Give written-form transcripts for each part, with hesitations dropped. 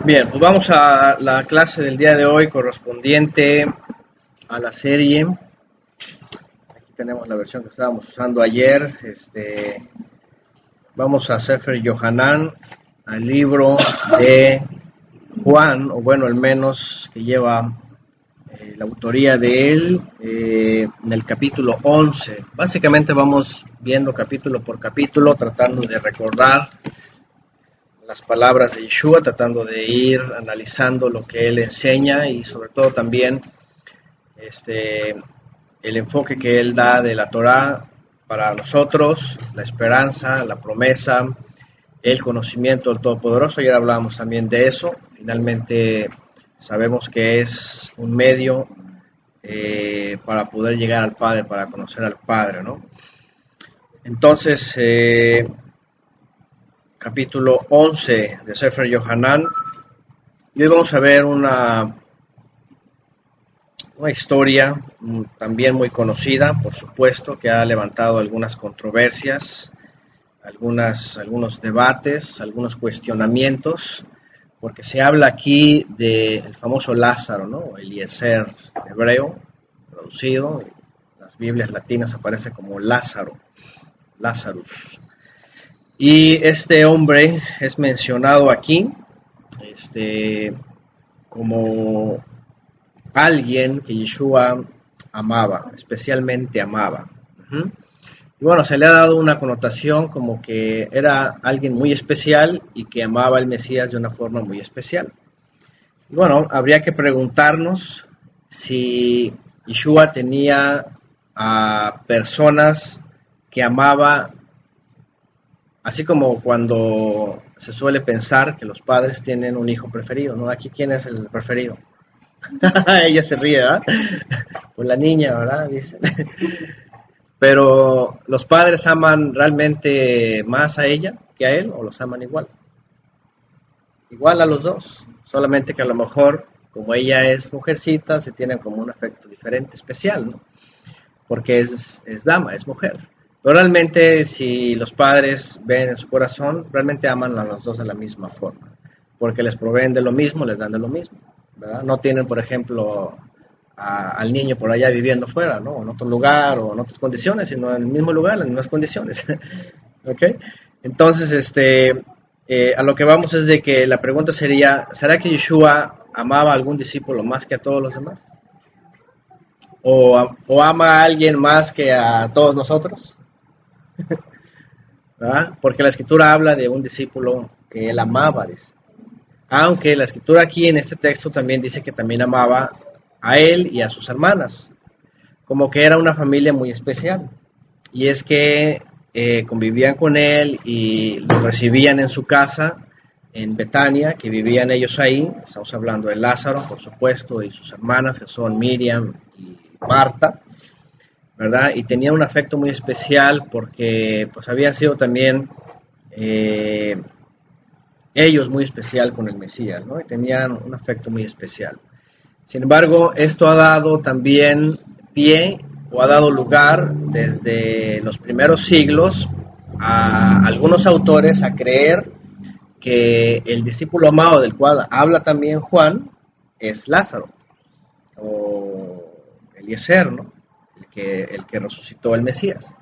Bien, pues vamos a la clase del día de hoy correspondiente a la serie. Aquí tenemos la versión que estábamos usando ayer. Vamos a Sefer Yohanan, al libro de Juan, o bueno, al menos que lleva la autoría de él, en el capítulo 11. Básicamente vamos viendo capítulo por capítulo, tratando de recordar las palabras de Yeshua, tratando de ir analizando lo que él enseña y sobre todo también este, el enfoque que él da de la Torá para nosotros, la esperanza, la promesa, el conocimiento del Todopoderoso. Ayer hablábamos también de eso. Finalmente sabemos que es un medio para poder llegar al Padre, para conocer al Padre, ¿no? Entonces, capítulo 11 de Sefer Yohanan. Y hoy vamos a ver una historia también muy conocida, por supuesto, que ha levantado algunas controversias, algunos debates, algunos cuestionamientos, porque se habla aquí del famoso Lázaro, ¿no? Eliezer hebreo, traducido, en las Biblias latinas aparece como Lázaro, Lazarus. Y este hombre es mencionado aquí como alguien que Yeshua amaba, especialmente amaba. Y bueno, se le ha dado una connotación como que era alguien muy especial y que amaba al Mesías de una forma muy especial. Y bueno, habría que preguntarnos si Yeshua tenía a personas que amaba, así como cuando se suele pensar que los padres tienen un hijo preferido, ¿no? Aquí, ¿quién es el preferido? Ella se ríe, ¿verdad? Por la niña, ¿verdad? Dice. Pero los padres aman realmente más a ella que a él, o los aman igual. Igual a los dos, solamente que a lo mejor, como ella es mujercita, se tienen como un afecto diferente, especial, ¿no? Porque es dama, es mujer. Pero realmente, si los padres ven en su corazón, realmente aman a los dos de la misma forma, porque les proveen de lo mismo, les dan de lo mismo, ¿verdad? No tienen, por ejemplo, al niño por allá viviendo fuera, ¿no? En otro lugar o en otras condiciones, sino en el mismo lugar, en las mismas condiciones. ¿Ok? Entonces, a lo que vamos es de que la pregunta sería, ¿será que Yeshua amaba a algún discípulo más que a todos los demás? ¿O ama a alguien más que a todos nosotros? ¿Verdad? Porque la escritura habla de un discípulo que él amaba, dice. Aunque la escritura aquí en este texto también dice que también amaba a él y a sus hermanas, como que era una familia muy especial. Y es que convivían con él y lo recibían en su casa en Betania, que vivían ellos ahí. Estamos hablando de Lázaro, por supuesto, y sus hermanas, que son Miriam y Marta, ¿verdad? Y tenían un afecto muy especial porque pues habían sido también ellos muy especial con el Mesías, ¿no? Y tenían un afecto muy especial. Sin embargo, esto ha dado también pie o ha dado lugar desde los primeros siglos a algunos autores a creer que el discípulo amado del cual habla también Juan es Lázaro o Eliezer, ¿no? El que resucitó el Mesías.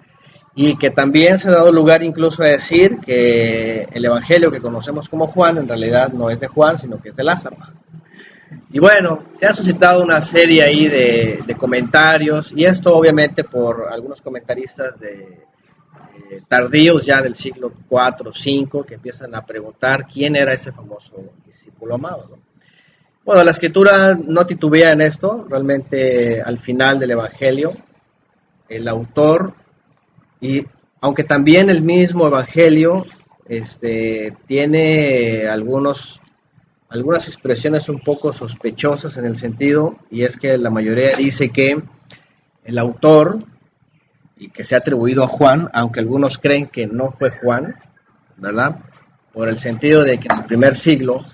Y que también se ha dado lugar incluso a decir que el evangelio que conocemos como Juan en realidad no es de Juan, sino que es de Lázaro. Y bueno, se ha suscitado una serie ahí de comentarios, y esto obviamente por algunos comentaristas tardíos ya del siglo IV o V, que empiezan a preguntar quién era ese famoso discípulo amado, ¿no? Bueno, la escritura no titubea en esto, realmente al final del Evangelio, el autor, y aunque también el mismo Evangelio tiene algunas expresiones un poco sospechosas en el sentido, y es que la mayoría dice que el autor, y que se ha atribuido a Juan, aunque algunos creen que no fue Juan, ¿verdad? Por el sentido de que en el primer siglo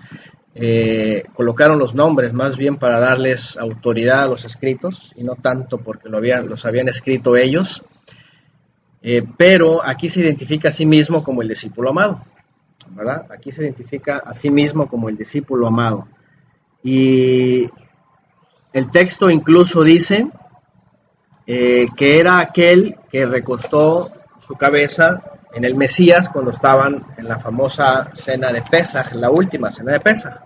colocaron los nombres más bien para darles autoridad a los escritos, y no tanto porque los habían escrito ellos, pero aquí se identifica a sí mismo como el discípulo amado. ¿verdad? Aquí se identifica a sí mismo como el discípulo amado. Y el texto incluso dice que era aquel que recostó su cabeza en el Mesías cuando estaban en la famosa cena de Pesaj, la última cena de Pesaj.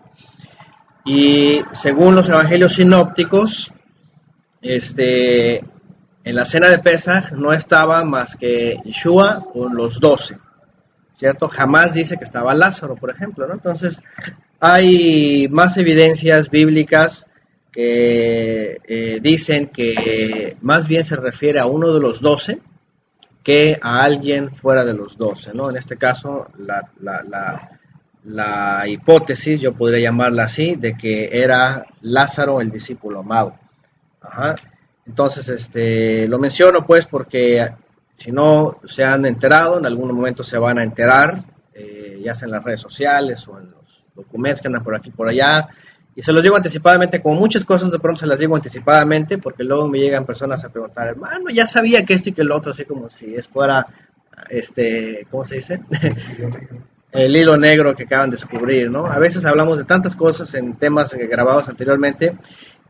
Y según los evangelios sinópticos, en la cena de Pesaj no estaba más que Yeshua con los 12, ¿cierto? Jamás dice que estaba Lázaro, por ejemplo, ¿no? Entonces, hay más evidencias bíblicas que dicen que más bien se refiere a uno de los 12 que a alguien fuera de los 12, ¿no? En este caso, la hipótesis, yo podría llamarla así, de que era Lázaro el discípulo amado. Ajá. Entonces, lo menciono pues porque si no se han enterado, en algún momento se van a enterar, ya sea en las redes sociales o en los documentos que andan por aquí y por allá. Y se los digo anticipadamente, como muchas cosas de pronto se las digo anticipadamente, porque luego me llegan personas a preguntar, hermano, ya sabía que esto y que lo otro, así como si es fuera, ¿cómo se dice? El hilo negro que acaban de descubrir, ¿no? A veces hablamos de tantas cosas en temas grabados anteriormente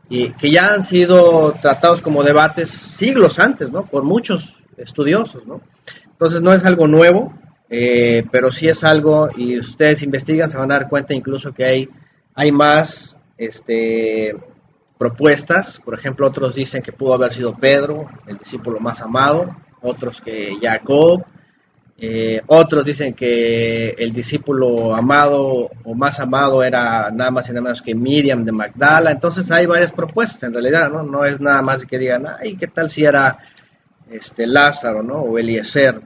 y que ya han sido tratados como debates siglos antes, ¿no? Por muchos estudiosos, ¿no? Entonces no es algo nuevo, pero sí es algo, y ustedes investigan, se van a dar cuenta incluso que hay más propuestas. Por ejemplo, otros dicen que pudo haber sido Pedro, el discípulo más amado, otros que Jacob, otros dicen que el discípulo amado o más amado era nada más y nada menos que Miriam de Magdala. Entonces hay varias propuestas en realidad, ¿no? No es nada más que digan, ay, ¿qué tal si era Lázaro, ¿no? O Eliezer.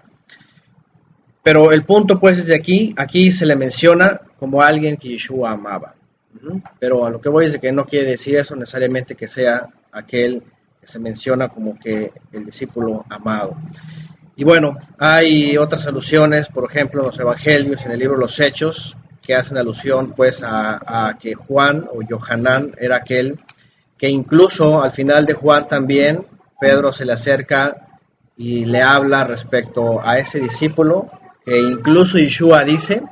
Pero el punto pues es de aquí se le menciona como alguien que Yeshua amaba. Pero a lo que voy es de que no quiere decir eso necesariamente que sea aquel que se menciona como que el discípulo amado. Y bueno, hay otras alusiones, por ejemplo, en los evangelios, en el libro de los Hechos, que hacen alusión pues a que Juan o Yohanan era aquel que incluso al final de Juan también Pedro se le acerca y le habla respecto a ese discípulo, que incluso Yeshua dice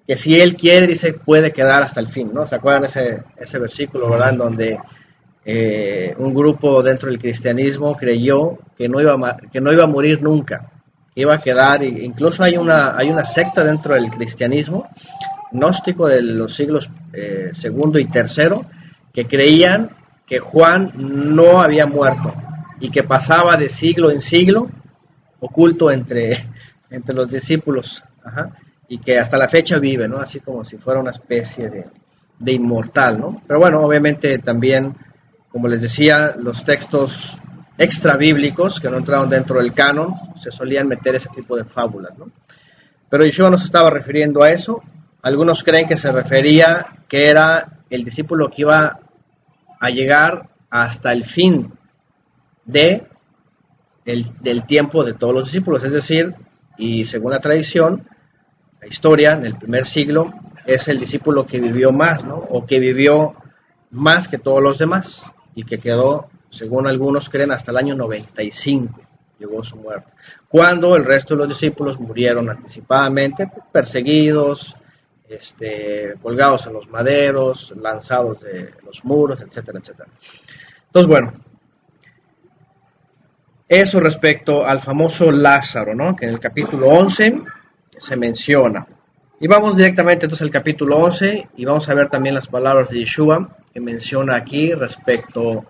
que si él quiere, dice, puede quedar hasta el fin, ¿no? ¿Se acuerdan ese versículo, verdad? En donde un grupo dentro del cristianismo creyó que no iba a morir nunca, que iba a quedar, incluso hay una secta dentro del cristianismo, gnóstico de los siglos segundo y tercero, que creían que Juan no había muerto y que pasaba de siglo en siglo oculto entre los discípulos. Ajá. Y que hasta la fecha vive, ¿no? Así como si fuera una especie de inmortal, ¿no? Pero bueno, obviamente también, como les decía, los textos extra bíblicos que no entraron dentro del canon, se solían meter ese tipo de fábulas, ¿no? Pero Yeshua no se estaba refiriendo a eso. Algunos creen que se refería que era el discípulo que iba a llegar hasta el fin del tiempo de todos los discípulos, es decir, y según la tradición, la historia, en el primer siglo, es el discípulo que vivió más, ¿no? O que vivió más que todos los demás y que quedó, según algunos creen, hasta el año 95, llegó su muerte. Cuando el resto de los discípulos murieron anticipadamente, perseguidos, colgados en los maderos, lanzados de los muros, etcétera, etcétera. Entonces, bueno, eso respecto al famoso Lázaro, ¿no? Que en el capítulo 11 se menciona. Y vamos directamente entonces al capítulo 11 y vamos a ver también las palabras de Yeshua que menciona aquí respecto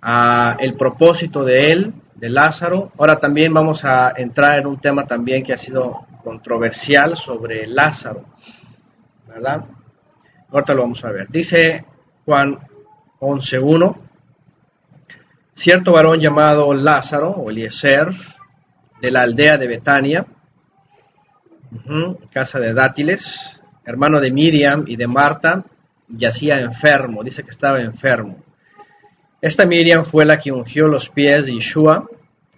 a el propósito de él, de Lázaro. Ahora también vamos a entrar en un tema también que ha sido controversial sobre Lázaro, ¿verdad? Ahorita lo vamos a ver. Dice Juan 11:1, cierto varón llamado Lázaro o Eliezer de la aldea de Betania, casa de dátiles, hermano de Miriam y de Marta, yacía enfermo, dice que estaba enfermo. Esta Miriam fue la que ungió los pies de Yeshua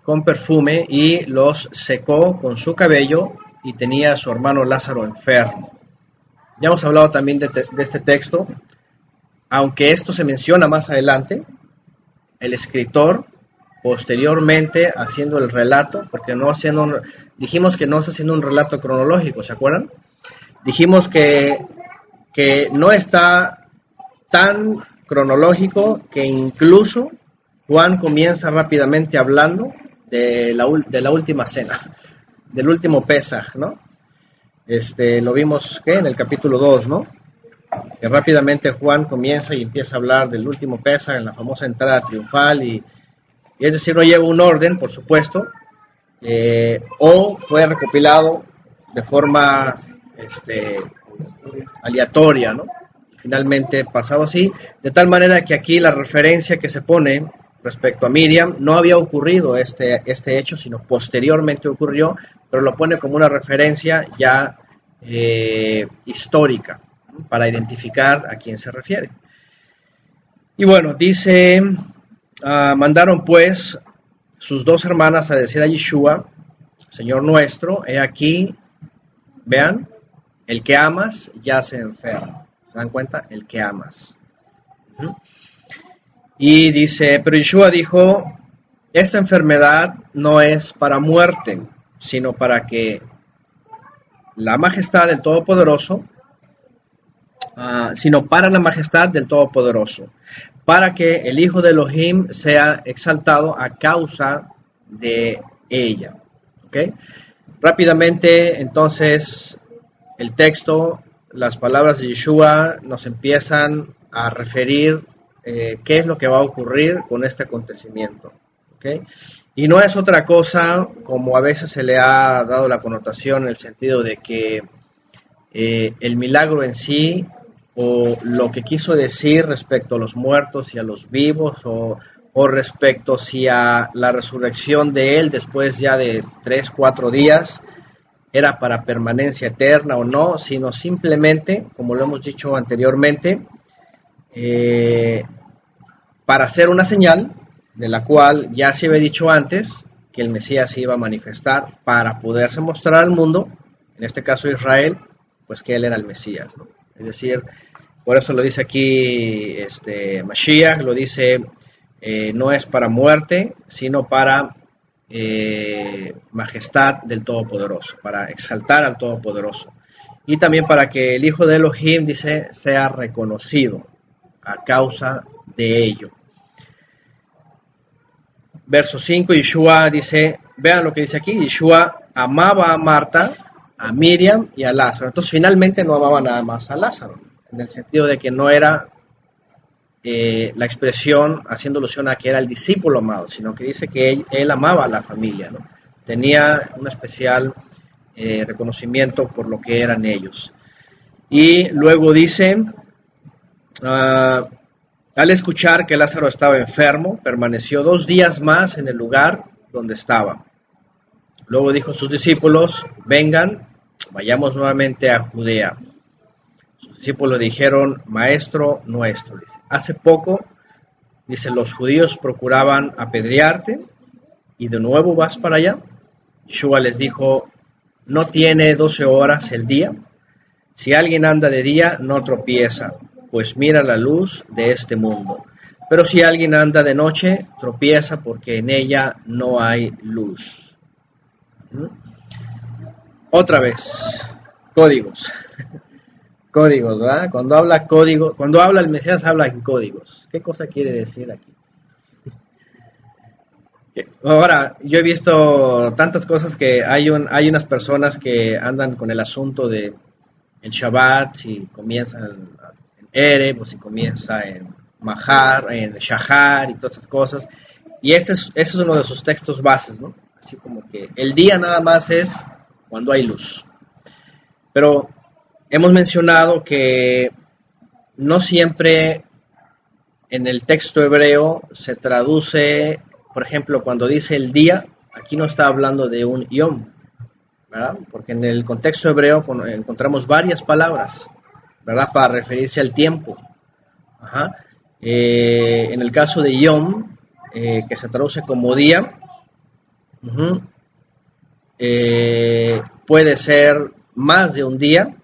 con perfume y los secó con su cabello, y tenía a su hermano Lázaro enfermo. Ya hemos hablado también de este texto, aunque esto se menciona más adelante, el escritor posteriormente haciendo el relato, porque dijimos que no está haciendo un relato cronológico, ¿se acuerdan? Dijimos que no está tan cronológico, que incluso Juan comienza rápidamente hablando de la última cena, del último Pesaj, ¿no? Lo vimos ¿qué? En el capítulo 2, ¿no? Que rápidamente Juan comienza y empieza a hablar del último Pesaj en la famosa entrada triunfal, y es decir, no lleva un orden, por supuesto, o fue recopilado de forma aleatoria, ¿no? Finalmente pasado así, de tal manera que aquí la referencia que se pone respecto a Miriam no había ocurrido este hecho, sino posteriormente ocurrió, pero lo pone como una referencia ya histórica, ¿no? Para identificar a quién se refiere. Y bueno, dice, mandaron pues sus dos hermanas a decir a Yeshua, Señor nuestro, he aquí, vean, el que amas ya se enferma. ¿Se dan cuenta? El que amas. Y dice, pero Yeshua dijo, esta enfermedad no es para muerte, sino para que la majestad del Todopoderoso, sino para la majestad del Todopoderoso, para que el Hijo de Elohim sea exaltado a causa de ella. ¿Okay? Rápidamente, entonces, el texto, las palabras de Yeshua nos empiezan a referir qué es lo que va a ocurrir con este acontecimiento. ¿Okay? Y no es otra cosa, como a veces se le ha dado la connotación, en el sentido de que el milagro en sí, o lo que quiso decir respecto a los muertos y a los vivos, o respecto si a la resurrección de él después ya de 3, 4 días, era para permanencia eterna o no, sino simplemente, como lo hemos dicho anteriormente, para hacer una señal, de la cual ya se había dicho antes, que el Mesías se iba a manifestar para poderse mostrar al mundo, en este caso Israel, pues que él era el Mesías, ¿no? Es decir, por eso lo dice aquí Mashiach, lo dice, no es para muerte, sino para majestad del Todopoderoso, para exaltar al Todopoderoso. Y también para que el Hijo de Elohim, dice, sea reconocido a causa de ello. Verso 5, Yeshua dice, vean lo que dice aquí, Yeshua amaba a Marta, a Miriam y a Lázaro. Entonces finalmente no amaba nada más a Lázaro, en el sentido de que no era la expresión haciendo alusión a que era el discípulo amado, sino que dice que él amaba a la familia, ¿no? Tenía un especial reconocimiento por lo que eran ellos. Y luego dice, al escuchar que Lázaro estaba enfermo, permaneció 2 días más en el lugar donde estaba. Luego dijo a sus discípulos, vengan, vayamos nuevamente a Judea. Sus discípulos dijeron, Maestro nuestro, dice, hace poco, dice, los judíos procuraban apedrearte, y de nuevo vas para allá. Yeshua les dijo, ¿no tiene 12 horas el día? Si alguien anda de día, no tropieza, pues mira la luz de este mundo. Pero si alguien anda de noche, tropieza porque en ella no hay luz. Otra vez, códigos. Códigos, ¿verdad? Cuando habla código, cuando habla el Mesías, habla en códigos. ¿Qué cosa quiere decir aquí? Ahora, yo he visto tantas cosas que hay unas personas que andan con el asunto de el Shabbat, si comienza en Erev, o si comienza en Mahar, en Shahar y todas esas cosas. Y ese es uno de sus textos bases, ¿no? Así como que el día nada más es cuando hay luz. Pero hemos mencionado que no siempre en el texto hebreo se traduce, por ejemplo, cuando dice el día, aquí no está hablando de un yom, ¿verdad? Porque en el contexto hebreo encontramos varias palabras, ¿verdad? Para referirse al tiempo. Ajá. En el caso de yom, que se traduce como día, puede ser más de un día,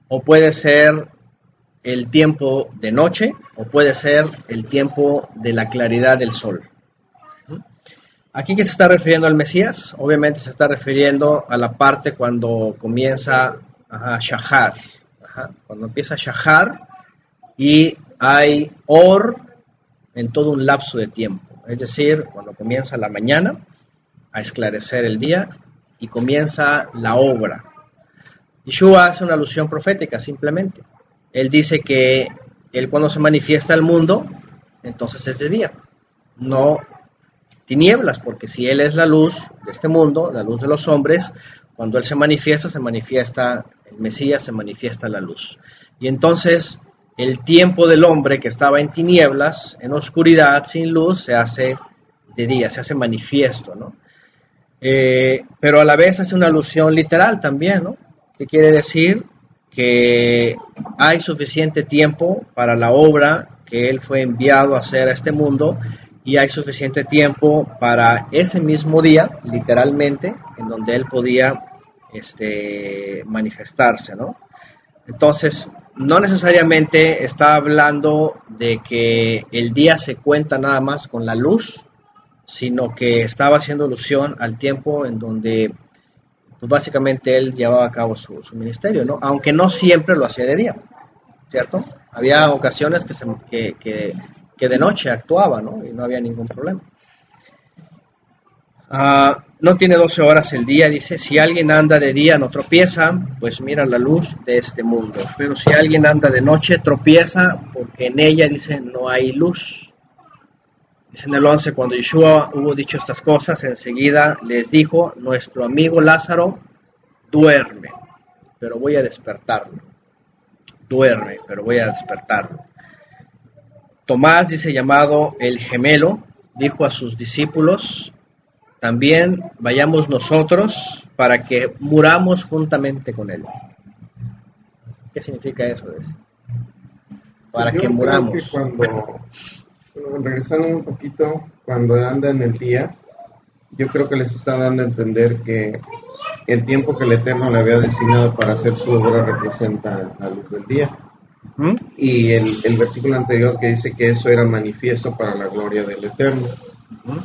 o puede ser el tiempo de noche, o puede ser el tiempo de la claridad del sol. ¿Aquí qué se está refiriendo al Mesías? Obviamente se está refiriendo a la parte cuando comienza Ajá, shahar. Ajá, cuando empieza shahar y hay or en todo un lapso de tiempo. Es decir, cuando comienza la mañana a esclarecer el día y comienza la obra. Yeshua hace una alusión profética simplemente. Él dice que él cuando se manifiesta al mundo, entonces es de día, no tinieblas, porque si él es la luz de este mundo, la luz de los hombres, cuando él se manifiesta el Mesías, se manifiesta la luz. Y entonces el tiempo del hombre que estaba en tinieblas, en oscuridad, sin luz, se hace de día, se hace manifiesto, ¿no? Pero a la vez hace una alusión literal también, ¿no? ¿Qué quiere decir? Que hay suficiente tiempo para la obra que él fue enviado a hacer a este mundo y hay suficiente tiempo para ese mismo día, literalmente, en donde él podía manifestarse, ¿no? Entonces, no necesariamente está hablando de que el día se cuenta nada más con la luz, sino que estaba haciendo alusión al tiempo en donde pues básicamente él llevaba a cabo su ministerio, ¿no? Aunque no siempre lo hacía de día, ¿cierto? Había ocasiones que de noche actuaba, ¿no? Y no había ningún problema. No tiene 12 horas el día, dice, si alguien anda de día no tropieza, pues mira la luz de este mundo. Pero si alguien anda de noche tropieza, porque en ella, dice, no hay luz. Dice en el 11, cuando Yeshua hubo dicho estas cosas, enseguida les dijo, nuestro amigo Lázaro duerme, pero voy a despertarlo. Duerme, pero voy a despertarlo. Tomás, dice, llamado el gemelo, dijo a sus discípulos, también vayamos nosotros para que muramos juntamente con él. ¿Qué significa eso? Para que muramos. Regresando un poquito, cuando anda en el día, yo creo que les está dando a entender que el tiempo que el Eterno le había destinado para hacer su obra representa la luz del día. ¿Mm? Y el versículo anterior que dice que eso era manifiesto para la gloria del Eterno.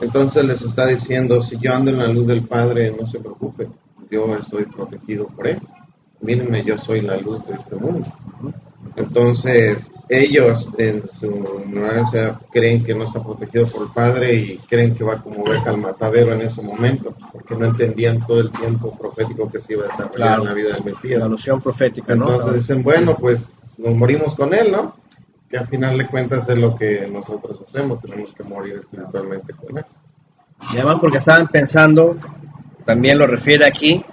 Entonces les está diciendo, si yo ando en la luz del Padre, no se preocupe, yo estoy protegido por Él. Mírenme, yo soy la luz de este mundo. Entonces, ellos en su ignorancia creen que no está protegido por el Padre y creen que va como oveja al matadero en ese momento, porque no entendían todo el tiempo profético que se iba a desarrollar en la vida del Mesías. La alusión profética, ¿no? Entonces dicen, bueno, pues nos morimos con Él, ¿no? Que al final de cuentas es lo que nosotros hacemos, tenemos que morir espiritualmente con Él. Y además porque estaban pensando, también lo refiere aquí,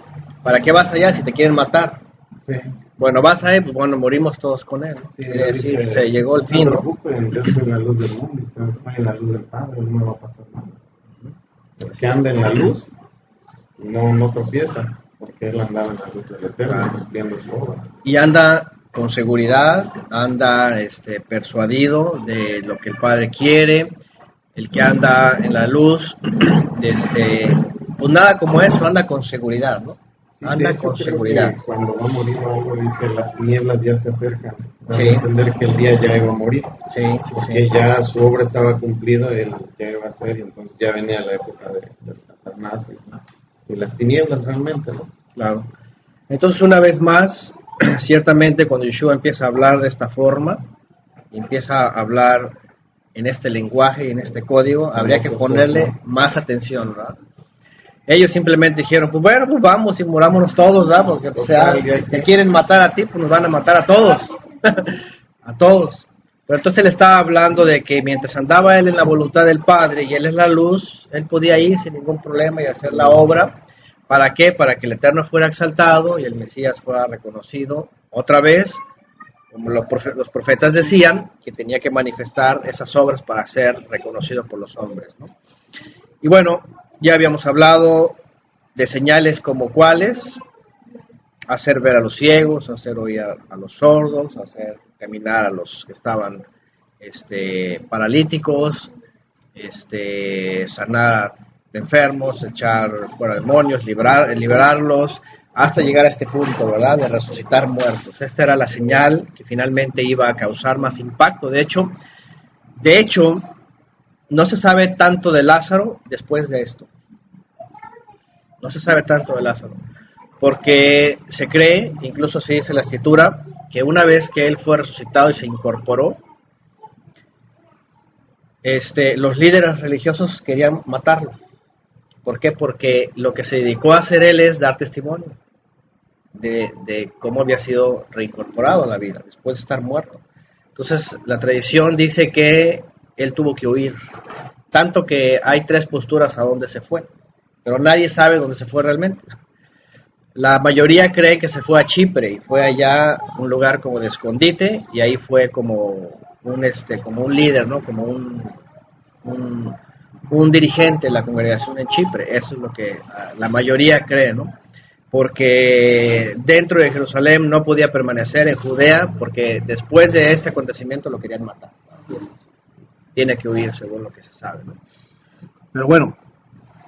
¿para qué vas allá si te quieren matar? Sí. Bueno, vas ahí, pues bueno, morimos todos con Él. Sí, quiere decir, se llegó el fin. No se preocupen, yo soy la luz del mundo, estoy en la luz del Padre, no me va a pasar nada. El que anda en la luz no tropieza, porque Él andaba en la luz del Eterno, cumpliendo su obra. Y anda con seguridad, anda persuadido de lo que el Padre quiere. El que anda en la luz, pues nada como eso, anda con seguridad, ¿no? Sí, anda hecho, con seguridad. Cuando va a morir algo, dice, las tinieblas ya se acercan. Para sí. entender que el día ya iba a morir. Sí, porque ya su obra estaba cumplida, él ya iba a ser, y entonces ya venía la época de Satanás y las tinieblas realmente, ¿no? Claro. Entonces, una vez más, ciertamente cuando Yeshua empieza a hablar de esta forma, empieza a hablar en este lenguaje y en este código, habría que ponerle más atención, ¿verdad? Ellos simplemente dijeron, pues bueno, pues vamos y murámonos todos, ¿verdad? Porque te quieren matar a ti, pues nos van a matar a todos, a todos. Pero entonces él estaba hablando de que mientras andaba él en la voluntad del Padre y él es la luz, él podía ir sin ningún problema y hacer la obra. ¿Para qué? Para que el Eterno fuera exaltado y el Mesías fuera reconocido otra vez, como los profetas decían, que tenía que manifestar esas obras para ser reconocido por los hombres, ¿no? Y bueno, ya habíamos hablado de señales como cuáles: hacer ver a los ciegos, hacer oír a los sordos, hacer caminar a los que estaban paralíticos, sanar a enfermos, echar fuera demonios, liberarlos, hasta llegar a este punto, ¿verdad?, de resucitar muertos. Esta era la señal que finalmente iba a causar más impacto. De hecho, no se sabe tanto de Lázaro después de esto. No se sabe tanto de Lázaro. porque se cree, incluso se dice en la escritura, que una vez que él fue resucitado y se incorporó, los líderes religiosos querían matarlo. ¿Por qué? Porque lo que se dedicó a hacer él es dar testimonio de cómo había sido reincorporado a la vida después de estar muerto. Entonces, la tradición dice que él tuvo que huir, tanto que hay 3 posturas a dónde se fue, pero nadie sabe dónde se fue realmente. La mayoría cree que se fue a Chipre y fue allá un lugar como de escondite y ahí fue como un líder, ¿no? Como un dirigente de la congregación en Chipre. Eso es lo que la mayoría cree, ¿no? Porque dentro de Jerusalén no podía permanecer en Judea porque después de este acontecimiento lo querían matar. Tiene que huir según lo que se sabe, ¿no? Pero bueno,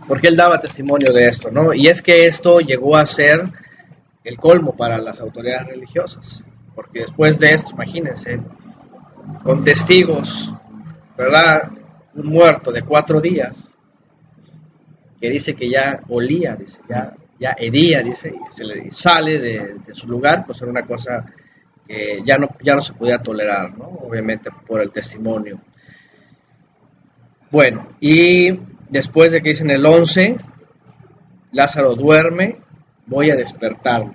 porque él daba testimonio de esto, ¿no? Y es que esto llegó a ser el colmo para las autoridades religiosas, porque después de esto, imagínense, con testigos, ¿verdad? Un muerto de 4 días, que dice que ya olía, dice, ya hedía, dice, y sale de su lugar, pues era una cosa que ya no se podía tolerar, ¿no? Obviamente por el testimonio. Bueno, y después de que dicen el 11, Lázaro duerme, voy a despertarlo.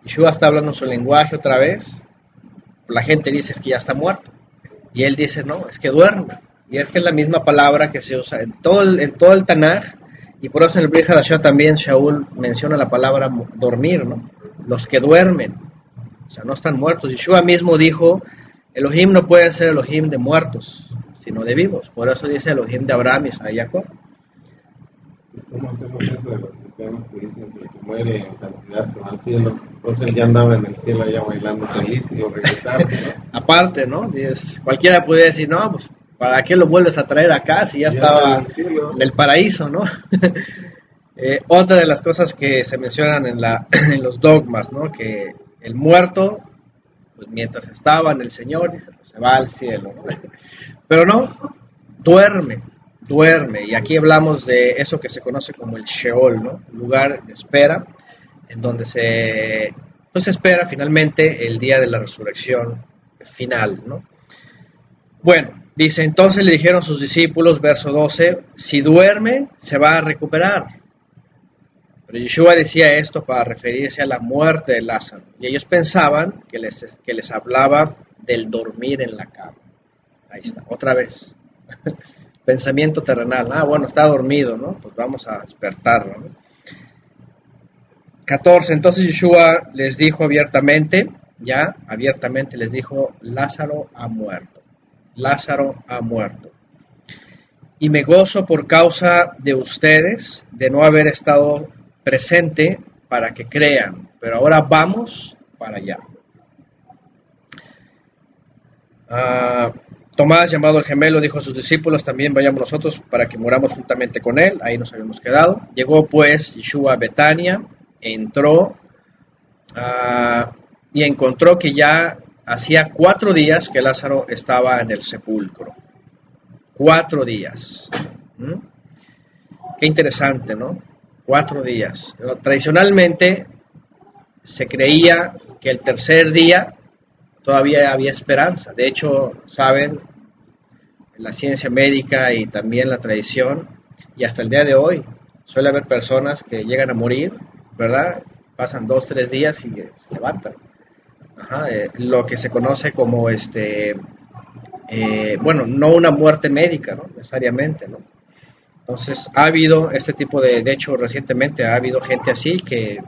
Yeshua está hablando su lenguaje otra vez, la gente dice es que ya está muerto, y él dice no, es que duerme, y es que es la misma palabra que se usa en todo el Tanaj, y por eso en el Brit Hadashah también Shaul menciona la palabra dormir, ¿no? Los que duermen, o sea, no están muertos. Yeshua mismo dijo, Elohim no puede ser Elohim de muertos, sino de vivos, por eso dice Elohim de Abraham, Isaac y Jacob. ¿Cómo hacemos eso de los cristianos que dicen que el que muere en santidad se va al cielo? Entonces él ya andaba en el cielo allá bailando feliz y lo regresaron, ¿no? Aparte, ¿no? Cualquiera puede decir, no, pues, ¿para qué lo vuelves a traer acá si ya estaba en el paraíso, ¿no? Otra de las cosas que se mencionan en los dogmas, ¿no? Que el muerto, pues mientras estaba en el Señor, dice, pues, se va al cielo, ¿no? Pero no, duerme, y aquí hablamos de eso que se conoce como el Sheol, ¿no? Un lugar de espera, en donde se espera finalmente el día de la resurrección final, ¿no? Bueno, dice, entonces le dijeron sus discípulos, verso 12, si duerme, se va a recuperar. Pero Yeshua decía esto para referirse a la muerte de Lázaro, y ellos pensaban que les hablaba del dormir en la cama. Ahí está, otra vez. Pensamiento terrenal. Bueno, está dormido, ¿no? Pues vamos a despertarlo, ¿no? 14. Entonces Yeshua les dijo abiertamente les dijo, Lázaro ha muerto. Lázaro ha muerto. Y me gozo por causa de ustedes de no haber estado presente para que crean. Pero ahora vamos para allá. Tomás, llamado el gemelo, dijo a sus discípulos, también vayamos nosotros para que muramos juntamente con él. Ahí nos habíamos quedado. Llegó pues Yeshua a Betania, entró y encontró que ya hacía 4 días que Lázaro estaba en el sepulcro. 4 días. Qué interesante, ¿no? 4 días. Pero tradicionalmente se creía que el tercer día todavía había esperanza. De hecho, saben, la ciencia médica y también la tradición, y hasta el día de hoy, suele haber personas que llegan a morir, ¿verdad? Pasan 2-3 días y se levantan. Lo que se conoce como no una muerte médica, ¿no? Necesariamente, ¿no? Entonces ha habido este tipo de hecho recientemente ha habido gente así que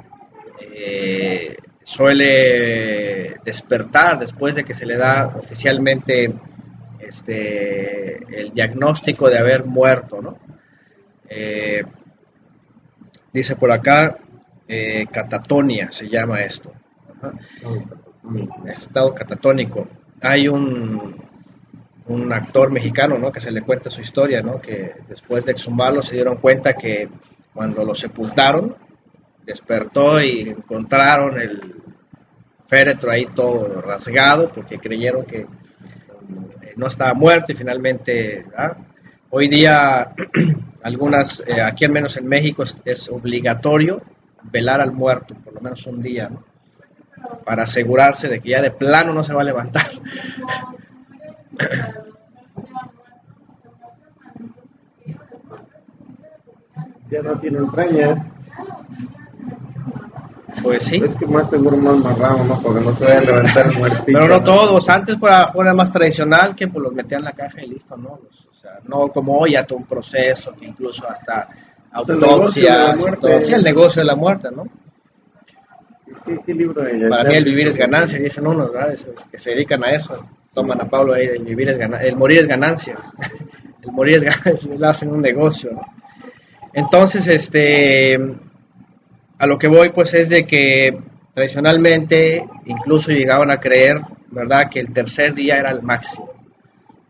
suele despertar después de que se le da oficialmente el diagnóstico de haber muerto, ¿no? Dice por acá, catatonia se llama esto. Estado catatónico. Hay un actor mexicano, ¿no? Que se le cuenta su historia, ¿no? Que después de exhumarlo se dieron cuenta que cuando lo sepultaron despertó y encontraron el féretro ahí todo rasgado porque creyeron que no estaba muerto y finalmente, hoy día algunas, aquí al menos en México es obligatorio velar al muerto por lo menos un día, ¿no? Para asegurarse de que ya de plano no se va a levantar. Ya no tiene entrañas. Pues sí. Es que más seguro más amarrado, ¿no? Porque no se vaya a levantar el muertito. Pero no todos. Antes fuera más tradicional que pues los metían en la caja y listo, ¿no? O sea, no como hoy, ya todo un proceso, que incluso hasta autopsias, sí, el negocio de la muerte, ¿no? ¿Qué libro hay? Para mí el vivir es ganancia, dicen unos, ¿verdad? Que se dedican a eso. Toman a Pablo ahí, el vivir es ganancia, el morir es ganancia. El morir es ganancia, lo hacen un negocio, ¿no? Entonces, a lo que voy pues es de que tradicionalmente incluso llegaban a creer, ¿verdad?, que el tercer día era el máximo.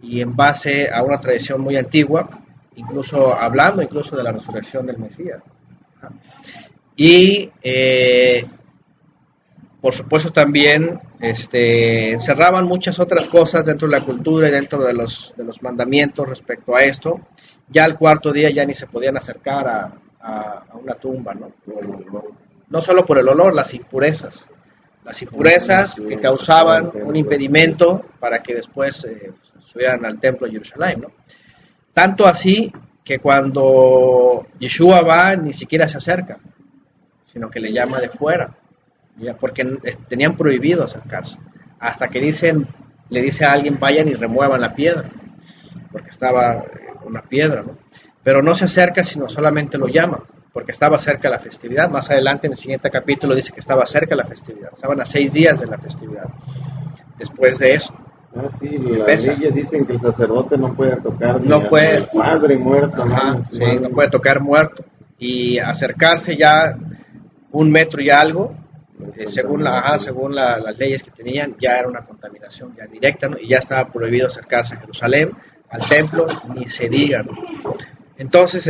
Y en base a una tradición muy antigua, incluso hablando incluso de la resurrección del Mesías. Y por supuesto también encerraban muchas otras cosas dentro de la cultura y dentro de los mandamientos respecto a esto. Ya al cuarto día ya ni se podían acercar a una tumba, ¿no? No solo por el olor, las impurezas que causaban un impedimento para que después subieran al templo de Jerusalén, ¿no? Tanto así que cuando Yeshua va ni siquiera se acerca, sino que le llama de fuera, ya, porque tenían prohibido acercarse, hasta que le dice a alguien vayan y remuevan la piedra, porque estaba una piedra, ¿no? Pero no se acerca, sino solamente lo llama, porque estaba cerca de la festividad. Más adelante en el siguiente capítulo dice que estaba cerca de la festividad, estaban a 6 días de la festividad. Después de eso, sí, las leyes dicen que el sacerdote no puede tocar al padre muerto. Ajá, ¿no? Sí, no puede tocar muerto, y acercarse ya 1 metro y algo, según las leyes que tenían, ya era una contaminación ya directa, ¿no? Y ya estaba prohibido acercarse a Jerusalén, al templo, ni se diga, ¿no? Entonces,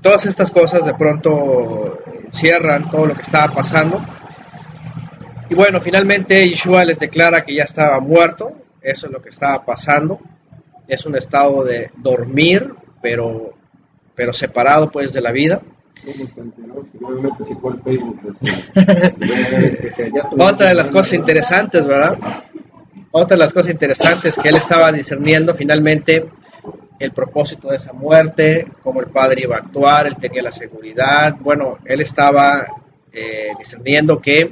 todas estas cosas de pronto cierran todo lo que estaba pasando. Y bueno, finalmente Yeshua les declara que ya estaba muerto. Eso es lo que estaba pasando. Es un estado de dormir, pero separado pues de la vida. Otra de las cosas interesantes, ¿verdad? Otra de las cosas interesantes que él estaba discerniendo finalmente el propósito de esa muerte, cómo el Padre iba a actuar, él tenía la seguridad. Bueno, él estaba discerniendo que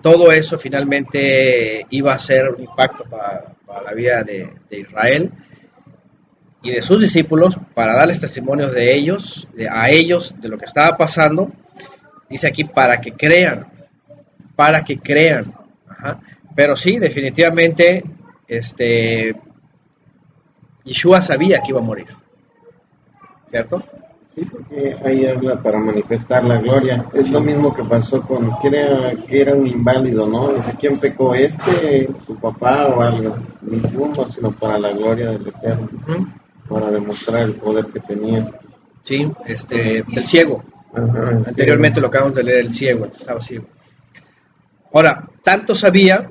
todo eso finalmente iba a ser un impacto para la vida de Israel y de sus discípulos, para darles testimonios de ellos, a ellos, de lo que estaba pasando. Dice aquí, para que crean. Ajá. Pero sí, definitivamente, Yeshua sabía que iba a morir, ¿cierto? Sí, porque ahí habla para manifestar la gloria. Es lo mismo que pasó con que era un inválido, ¿no? Dice, ¿quién pecó? ¿Su papá o algo? Ninguno, sino para la gloria del Eterno, para demostrar el poder que tenía. Sí, el ciego. Ajá, Anteriormente lo acabamos de leer, el ciego, el que estaba ciego. Ahora, tanto sabía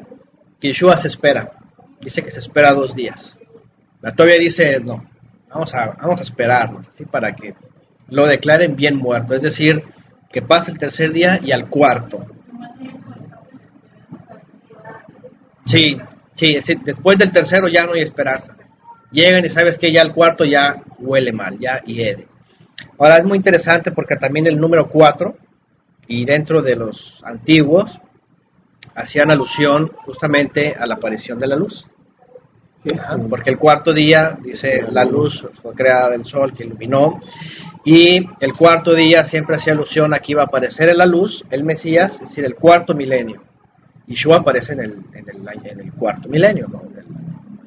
que Yeshua se espera. Dice que se espera 2 días. Todavía dice, no, vamos a esperarnos, así para que lo declaren bien muerto. Es decir, que pase el tercer día y al cuarto. Sí, después del tercero ya no hay esperanza. Llegan y sabes que ya el cuarto ya huele mal, ya hiede. Ahora es muy interesante porque también el número 4, y dentro de los antiguos, hacían alusión justamente a la aparición de la luz. Sí. Porque el cuarto día, dice, la luz fue creada del sol que iluminó, y el cuarto día siempre hacía alusión a que iba a aparecer en la luz el Mesías, es decir, el cuarto milenio. Yeshua aparece en el cuarto milenio, ¿no? En el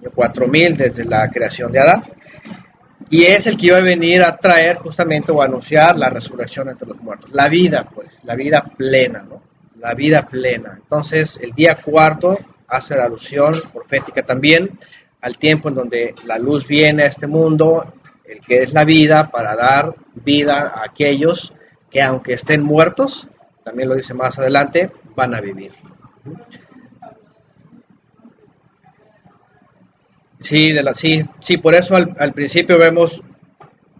año 4000 desde la creación de Adán, y es el que iba a venir a traer justamente o a anunciar la resurrección entre los muertos, la vida, pues, la vida plena, ¿no? La vida plena. Entonces, el día cuarto hace la alusión profética también al tiempo en donde la luz viene a este mundo, el que es la vida, para dar vida a aquellos que aunque estén muertos, también lo dice más adelante, van a vivir. Sí, por eso al principio vemos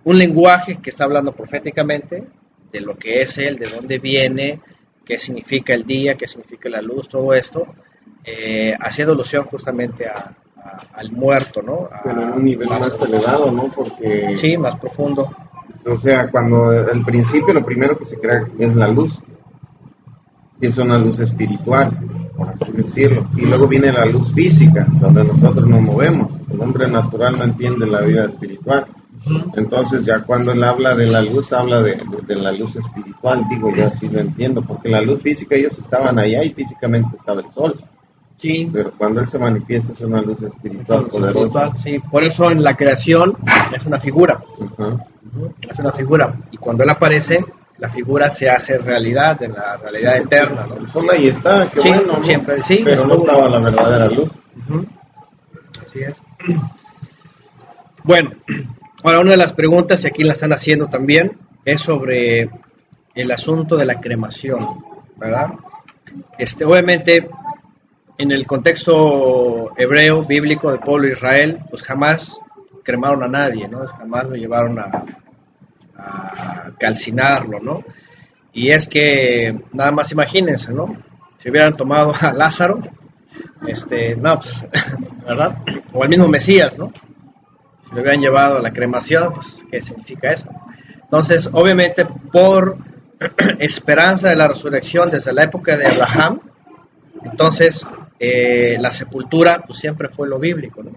un lenguaje que está hablando proféticamente, de lo que es Él, de dónde viene, qué significa el día, qué significa la luz, todo esto, haciendo alusión justamente al muerto, ¿no? Pero en un nivel más elevado, ¿no? Porque... Sí, más profundo. O sea, cuando al principio lo primero que se crea es la luz, y es una luz espiritual, por así decirlo, y luego viene la luz física, donde nosotros nos movemos. El hombre natural no entiende la vida espiritual. Entonces ya cuando él habla de la luz, habla de la luz espiritual, digo yo así lo entiendo, porque la luz física ellos estaban allá y físicamente estaba el sol. Sí. Pero cuando él se manifiesta es una luz espiritual poderosa. Sí, por eso en la creación es una figura. Es una figura. Y cuando él aparece, la figura se hace realidad, en la realidad eterna, ¿no? El sol ahí está, qué bueno, ¿no? Siempre, sí. Pero no estaba la verdadera luz. Así es. Bueno, ahora una de las preguntas, y aquí la están haciendo también, es sobre el asunto de la cremación, ¿verdad? Obviamente, en el contexto hebreo, bíblico, del pueblo de Israel, pues jamás cremaron a nadie, ¿no? Jamás lo llevaron a calcinarlo, ¿no? Y es que, nada más imagínense, ¿no? Si hubieran tomado a Lázaro, no, pues, ¿verdad? O al mismo Mesías, ¿no? Si lo hubieran llevado a la cremación, pues, ¿qué significa eso? Entonces, obviamente, por esperanza de la resurrección desde la época de Abraham, entonces, la sepultura, pues, siempre fue lo bíblico, ¿no?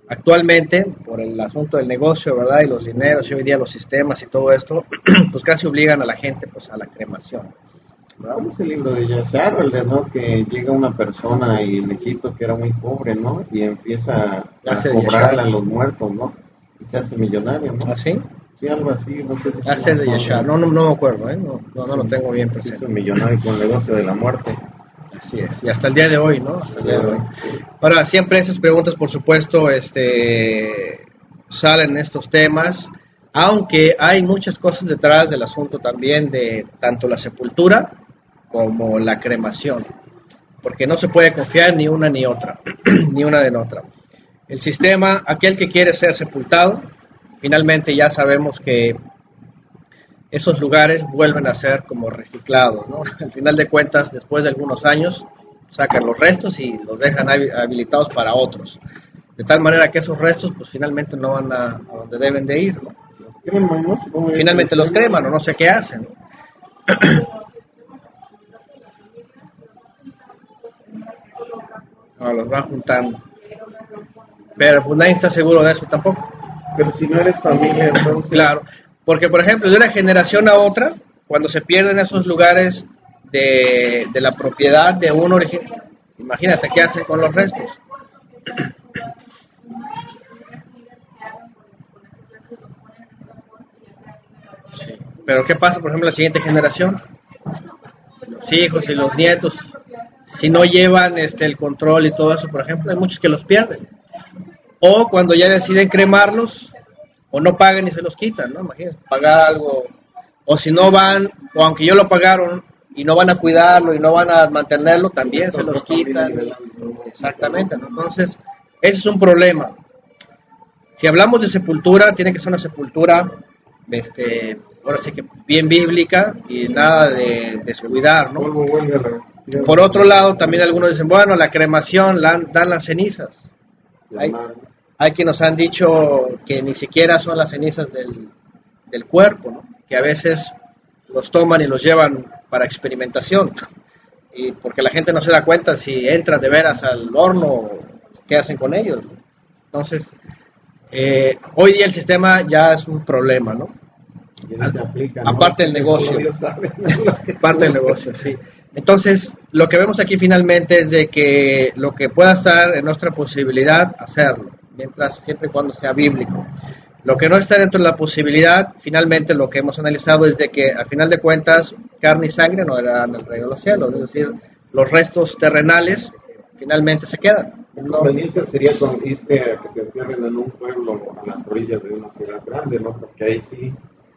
Actualmente, por el asunto del negocio, ¿verdad? Y los dineros, y hoy día los sistemas y todo esto, pues casi obligan a la gente, pues, a la cremación, ¿verdad? ¿Cuál es el libro de Yashar, el de, ¿no? Que llega una persona en Egipto que era muy pobre, ¿no? Y empieza a cobrarle a los muertos, ¿no? Y se hace millonario, ¿no? ¿Ah, sí? Sí, algo así, no sé si es de Yashar, no me acuerdo, ¿eh? No lo tengo bien presente. Se hizo millonario con el negocio de la muerte. Así es, y hasta el día de hoy, ¿no? Hasta el día de hoy. Ahora, siempre esas preguntas, por supuesto, salen en estos temas, aunque hay muchas cosas detrás del asunto también de tanto la sepultura como la cremación, porque no se puede confiar ni una ni otra, ni una de otra. El sistema, aquel que quiere ser sepultado, finalmente ya sabemos que esos lugares vuelven a ser como reciclados, ¿no? Al final de cuentas, después de algunos años, sacan los restos y los dejan habilitados para otros. De tal manera que esos restos, pues finalmente no van a donde deben de ir, ¿no? Finalmente los creman o no sé qué hacen, ¿no? No, los van juntando. Pero pues nadie está seguro de eso tampoco. Pero si no eres familia, entonces... Claro. Porque, por ejemplo, de una generación a otra, cuando se pierden esos lugares de la propiedad de un origen, imagínate qué hacen con los restos. Sí. Pero ¿qué pasa, por ejemplo, la siguiente generación? Los hijos y los nietos, si no llevan el control y todo eso, por ejemplo, hay muchos que los pierden. O cuando ya deciden cremarlos, o no pagan y se los quitan, ¿no? Imagínense, pagar algo, o si no van, o aunque yo lo pagaron y no van a cuidarlo y no van a mantenerlo, también se los quitan. Exactamente, ¿no? Entonces, ese es un problema. Si hablamos de sepultura, tiene que ser una sepultura, ahora sí que bien bíblica y nada de descuidar, ¿no? Por otro lado, también algunos dicen, bueno, la cremación dan las cenizas. Hay quienes nos han dicho que ni siquiera son las cenizas del cuerpo, ¿no? Que a veces los toman y los llevan para experimentación, y porque la gente no se da cuenta si entran de veras al horno, qué hacen con ellos. Entonces, hoy día el sistema ya es un problema, ¿no? Aparte del negocio. Aparte del negocio, sí. Entonces, lo que vemos aquí finalmente es de que lo que pueda estar en nuestra posibilidad, hacerlo, siempre y cuando sea bíblico. Lo que no está dentro de la posibilidad, finalmente lo que hemos analizado es de que, a final de cuentas, carne y sangre no eran el reino de los cielos, es decir, los restos terrenales finalmente se quedan. La conveniencia sería irte a que te entierren en un pueblo a las orillas de una ciudad grande, ¿no? Porque ahí sí,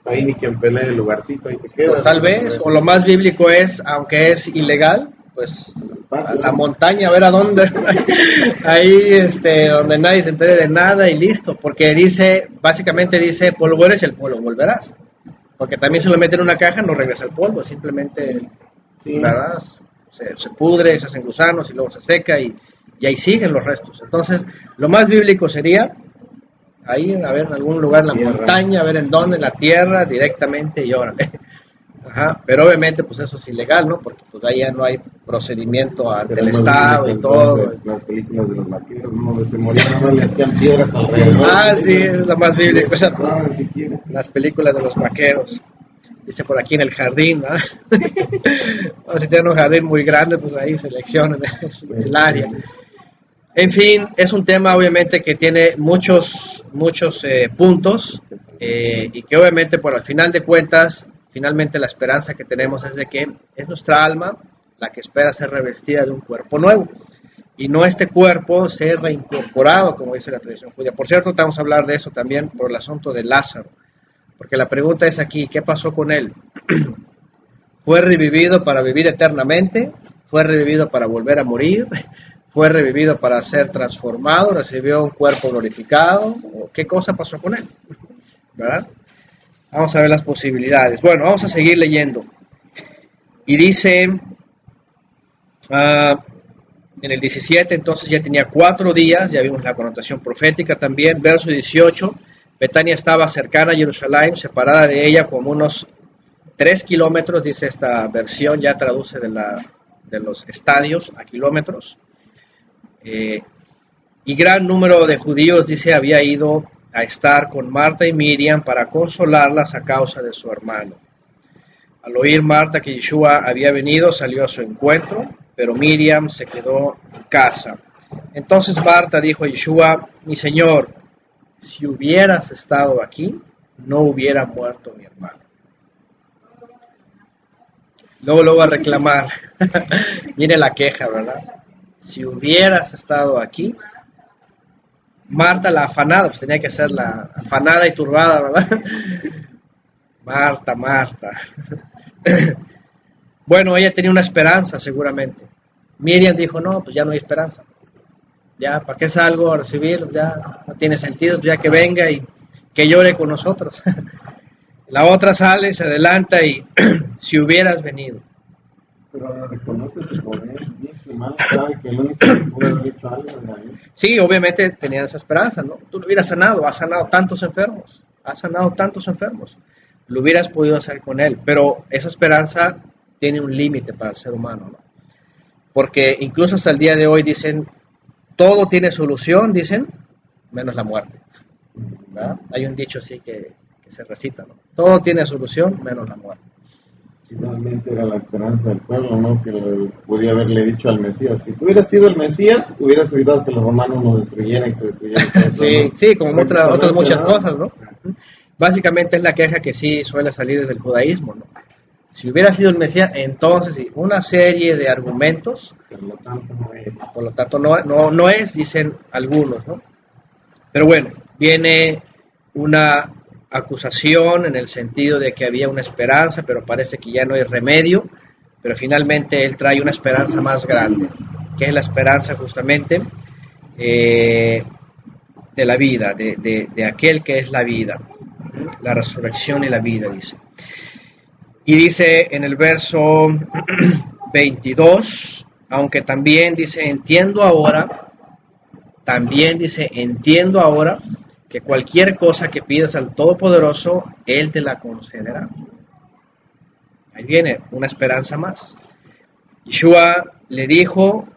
ahí ni quien pelee el lugarcito, ahí te quedas. Tal vez, o lo más bíblico es, aunque es ilegal, pues a la montaña, a ver a dónde, ahí donde nadie se entere de nada y listo, porque básicamente dice, polvo eres y el polvo volverás. Porque también si lo meten en una caja no regresa al polvo, simplemente, Sí. ¿verdad? Se pudre, se hacen gusanos y luego se seca y ahí siguen los restos. Entonces, lo más bíblico sería ahí, a ver, en algún lugar en la Tierra. montaña, a ver en dónde, en la tierra, directamente y órale. Ajá, pero obviamente pues eso es ilegal, ¿no? Porque pues ahí ya no hay procedimiento ante el Tenemos Estado y todo. entonces las películas de los vaqueros, ¿no? Donde se morían, nada más le hacían piedras alrededor. Ah, sí, es lo más bíblico, esa- No, siquiera. las películas de los vaqueros. Dice por aquí en el jardín, ¿no? O si tienen un jardín muy grande, pues ahí seleccionan el área. En fin, es un tema obviamente que tiene muchos puntos y que obviamente por al final de cuentas, finalmente la esperanza que tenemos es de que es nuestra alma la que espera ser revestida de un cuerpo nuevo y no este cuerpo ser reincorporado, como dice la tradición judía. Por cierto, vamos a hablar de eso también por el asunto de Lázaro, porque la pregunta es aquí, ¿qué pasó con él? ¿Fue revivido para vivir eternamente? ¿Fue revivido para volver a morir? ¿Fue revivido para ser transformado? ¿Recibió un cuerpo glorificado? ¿O qué cosa pasó con él? ¿Verdad? Vamos a ver las posibilidades. Bueno, vamos a seguir leyendo. Y dice, en el 17, entonces ya tenía 4 días, ya vimos la connotación profética también. Verso 18, Betania estaba cercana a Jerusalén, separada de ella como unos 3 kilómetros, dice esta versión, ya traduce de los estadios a kilómetros. Y gran número de judíos, dice, había ido a estar con Marta y Miriam para consolarlas a causa de su hermano. Al oír Marta que Yeshua había venido, salió a su encuentro, pero Miriam se quedó en casa. Entonces Marta dijo a Yeshua, mi Señor, si hubieras estado aquí, no hubiera muerto mi hermano. Luego a reclamar. Viene la queja, ¿verdad? Si hubieras estado aquí, Marta la afanada, pues tenía que ser la afanada y turbada, ¿verdad? Marta. Bueno, ella tenía una esperanza seguramente. Miriam dijo, no, pues ya no hay esperanza. Ya, ¿para qué salgo a recibirlo? Ya no tiene sentido, ya que venga y que llore con nosotros. La otra sale, se adelanta y si hubieras venido. Pero ahora reconoce su poder, bien que mal, sabe que el único que pudo haber hecho algo era él. Sí, obviamente tenían esa esperanza, ¿no? Tú lo hubieras sanado, has sanado tantos enfermos. Lo hubieras podido hacer con él, pero esa esperanza tiene un límite para el ser humano, ¿no? Porque incluso hasta el día de hoy dicen, todo tiene solución, dicen, menos la muerte, ¿verdad? Hay un dicho así que se recita, ¿no? Todo tiene solución, menos la muerte. Finalmente era la esperanza del pueblo, ¿no? Que le podía haberle dicho al Mesías, si tú hubieras sido el Mesías, hubieras evitado que los romanos nos destruyeran, que se destruyeran. Sí, sí, como otras muchas ¿no? cosas, ¿no? Básicamente es la queja que sí suele salir desde el judaísmo, ¿no? Si hubiera sido el Mesías, entonces sí, una serie de argumentos, por lo tanto no es, dicen algunos, ¿no? Pero bueno, viene una acusación en el sentido de que había una esperanza, pero parece que ya no hay remedio, pero finalmente él trae una esperanza más grande, que es la esperanza justamente de la vida, de aquel que es la vida, la resurrección y la vida, dice. Y dice en el verso 22, aunque también dice, entiendo ahora que cualquier cosa que pidas al Todopoderoso, Él te la concederá. Ahí viene una esperanza más. Yeshua le dijo,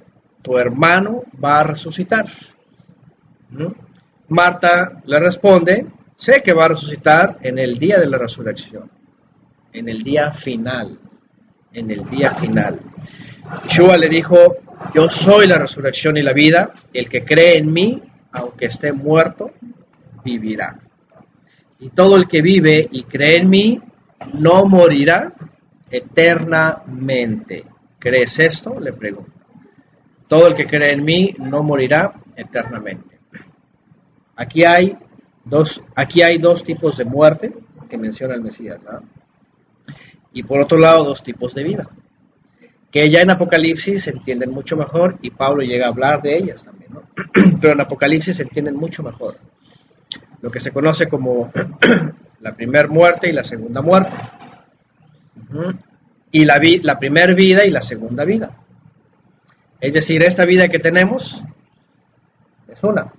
tu hermano va a resucitar. Marta le responde, sé que va a resucitar en el día de la resurrección, en el día final. Yeshua le dijo, yo soy la resurrección y la vida, el que cree en mí, aunque esté muerto, vivirá. Y todo el que vive y cree en mí, no morirá eternamente. ¿Crees esto? Le pregunto. Todo el que cree en mí, no morirá eternamente. Aquí hay dos tipos de muerte que menciona el Mesías, ¿no? Y por otro lado, 2 tipos de vida, que ya en Apocalipsis se entienden mucho mejor, y Pablo llega a hablar de ellas también, ¿no? Pero en Apocalipsis se entienden mucho mejor. Lo que se conoce como la primera muerte y la segunda muerte. Y la primera vida y la segunda vida. Es decir, esta vida que tenemos es una.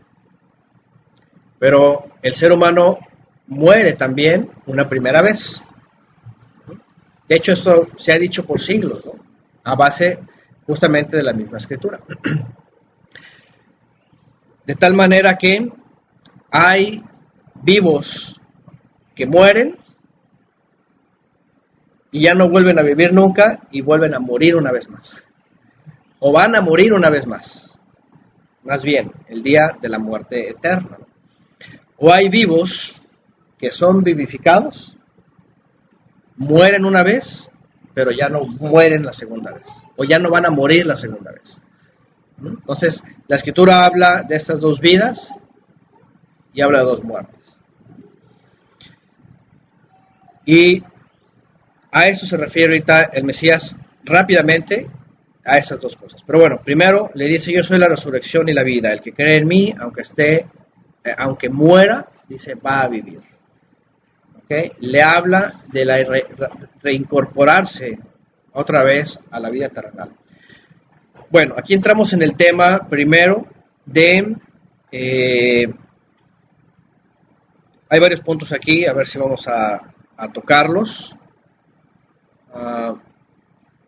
Pero el ser humano muere también una primera vez. De hecho, esto se ha dicho por siglos, ¿no? A base justamente de la misma escritura. De tal manera que hay vivos que mueren y ya no vuelven a vivir nunca y vuelven a morir una vez más. O van a morir una vez más. Más bien, el día de la muerte eterna. O hay vivos que son vivificados, mueren una vez, pero ya no mueren la segunda vez. O ya no van a morir la segunda vez. Entonces, la escritura habla de estas dos vidas y habla de dos muertes. Y a eso se refiere ahorita el Mesías rápidamente, a esas dos cosas. Pero bueno, primero le dice: yo soy la resurrección y la vida. El que cree en mí, aunque muera, dice, va a vivir. ¿Okay? Le habla de la reincorporarse otra vez a la vida terrenal. Bueno, aquí entramos en el tema primero de... hay varios puntos aquí, a ver si vamos a tocarlos.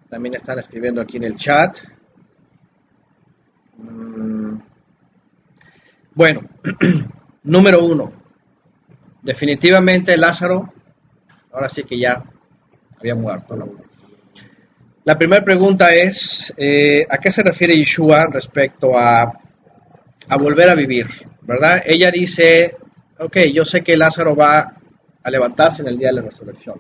También están escribiendo aquí en el chat. Bueno, número 1. Definitivamente Lázaro, ahora sí que ya había muerto, ¿no? La primera pregunta es, ¿a qué se refiere Yeshua respecto a volver a vivir? ¿Verdad? Ella dice, ok, yo sé que Lázaro va a levantarse en el día de la resurrección.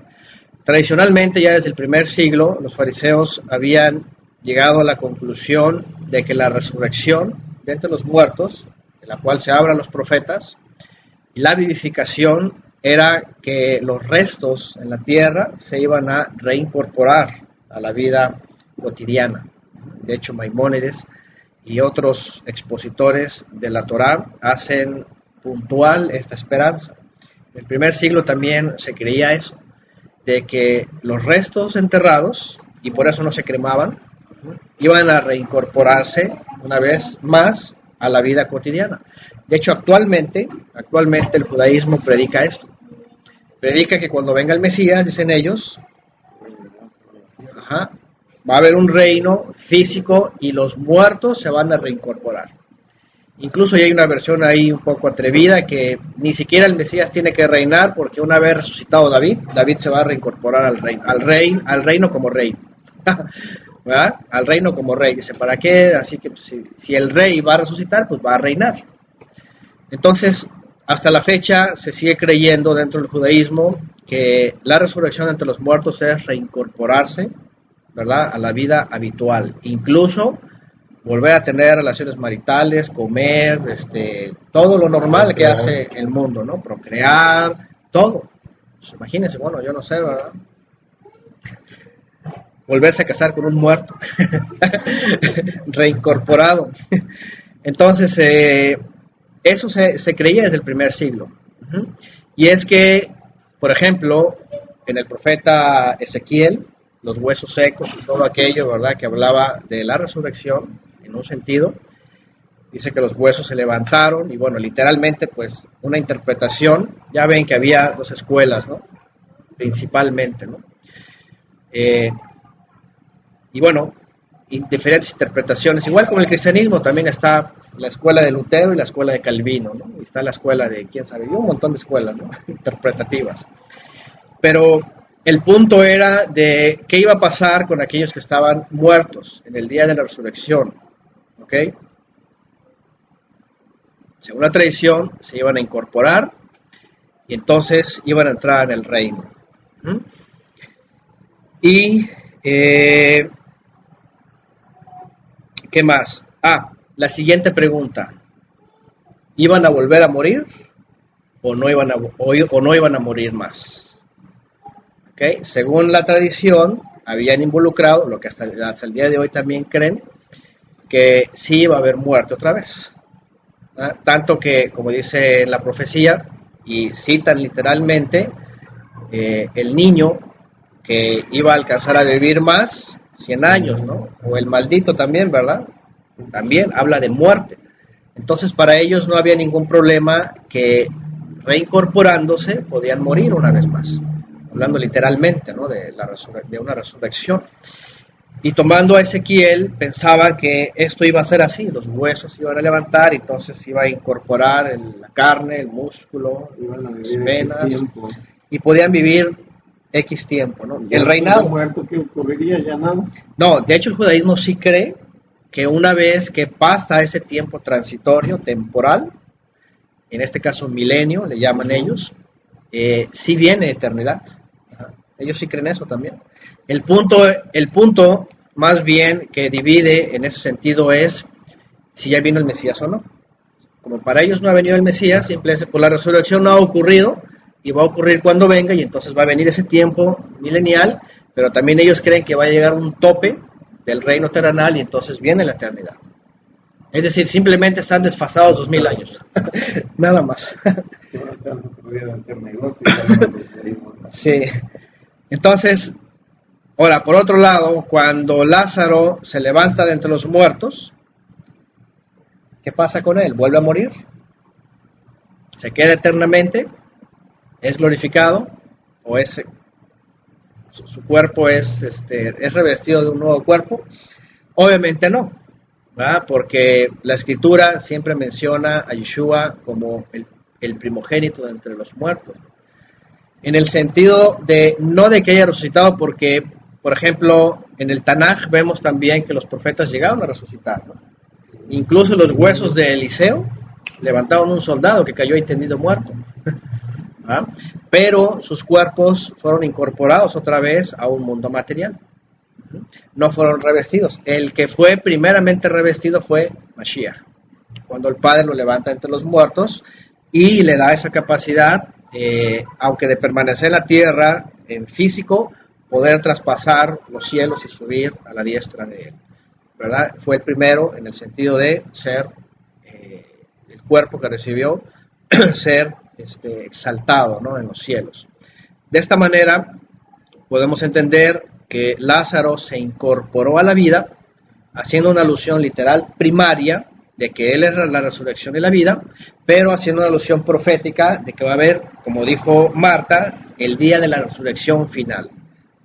Tradicionalmente, ya desde el primer siglo, los fariseos habían llegado a la conclusión de que la resurrección de entre los muertos, de la cual se hablan los profetas, y la vivificación era que los restos en la tierra se iban a reincorporar a la vida cotidiana. De hecho, Maimónides y otros expositores de la Torá hacen puntual esta esperanza. En el primer siglo también se creía eso, de que los restos enterrados, y por eso no se cremaban, iban a reincorporarse una vez más a la vida cotidiana. De hecho, actualmente el judaísmo predica esto. Predica que cuando venga el Mesías, dicen ellos, va a haber un reino físico y los muertos se van a reincorporar. Incluso hay una versión ahí un poco atrevida que ni siquiera el Mesías tiene que reinar, porque una vez resucitado David se va a reincorporar al reino como rey. ¿Verdad? Al reino como rey. Dice, ¿para qué? Así que pues, si el rey va a resucitar, pues va a reinar. Entonces, hasta la fecha se sigue creyendo dentro del judaísmo que la resurrección entre los muertos es reincorporarse, ¿verdad?, a la vida habitual. Incluso volver a tener relaciones maritales, comer, todo lo normal que hace el mundo, ¿no? Procrear, todo. Pues imagínense, bueno, yo no sé, ¿verdad? Volverse a casar con un muerto, reincorporado. Entonces, eso se creía desde el primer siglo. Y es que, por ejemplo, en el profeta Ezequiel, los huesos secos y todo aquello, ¿verdad?, que hablaba de la resurrección, en un sentido, dice que los huesos se levantaron, y bueno, literalmente, pues, una interpretación, ya ven que había dos escuelas, ¿no?, principalmente, ¿no?, y bueno, diferentes interpretaciones, igual como el cristianismo, también está la escuela de Lutero y la escuela de Calvino, ¿no?, y está la escuela de, quién sabe, y un montón de escuelas, ¿no?, interpretativas. Pero el punto era de qué iba a pasar con aquellos que estaban muertos en el día de la resurrección, ¿ok? Según la tradición, se iban a incorporar y entonces iban a entrar en el reino. Y, ¿qué más? La siguiente pregunta. ¿Iban a volver a morir o no iban a morir más? ¿Okay? Según la tradición, habían involucrado, lo que hasta el día de hoy también creen, que sí iba a haber muerte otra vez. Tanto que, como dice la profecía, y citan literalmente, el niño que iba a alcanzar a vivir más, 100 años, ¿no? O el maldito también, ¿verdad? También habla de muerte. Entonces para ellos no había ningún problema que reincorporándose podían morir una vez más, hablando literalmente, ¿no? de una resurrección. Y tomando a Ezequiel, pensaban que esto iba a ser así, los huesos se iban a levantar, entonces iba a incorporar la carne, el músculo, las venas, y podían vivir X tiempo, ¿no? El reinado. Muerto, ¿qué ocurriría? Ya nada. No, de hecho el judaísmo sí cree que una vez que pasa ese tiempo transitorio, temporal, en este caso milenio, le llaman ellos, sí viene eternidad. Ellos sí creen eso también. El punto más bien que divide en ese sentido es si ya vino el Mesías o no. Como para ellos no ha venido el Mesías, simplemente por la resurrección no ha ocurrido y va a ocurrir cuando venga y entonces va a venir ese tiempo milenial, pero también ellos creen que va a llegar un tope del reino terrenal y entonces viene la eternidad. Es decir, simplemente están desfasados 2000 años. Nada más. Sí. Entonces, ahora, por otro lado, cuando Lázaro se levanta de entre los muertos, ¿qué pasa con él? ¿Vuelve a morir? ¿Se queda eternamente? ¿Es glorificado? ¿O su cuerpo es revestido de un nuevo cuerpo? Obviamente no, ¿verdad? Porque la Escritura siempre menciona a Yeshua como el primogénito de entre los muertos. En el sentido de, no de que haya resucitado, porque, por ejemplo, en el Tanaj vemos también que los profetas llegaron a resucitar, ¿no? Incluso los huesos de Eliseo levantaron un soldado que cayó ahí tendido muerto. ¿Ah? Pero sus cuerpos fueron incorporados otra vez a un mundo material. No fueron revestidos. El que fue primeramente revestido fue Mashiach, cuando el Padre lo levanta entre los muertos y le da esa capacidad, aunque de permanecer en la tierra en físico, poder traspasar los cielos y subir a la diestra de él, ¿verdad? Fue el primero en el sentido de ser el cuerpo que recibió, ser exaltado, ¿no? En los cielos. De esta manera podemos entender que Lázaro se incorporó a la vida, haciendo una alusión literal primaria de que él es la resurrección y la vida, pero haciendo una alusión profética de que va a haber, como dijo Marta, el día de la resurrección final,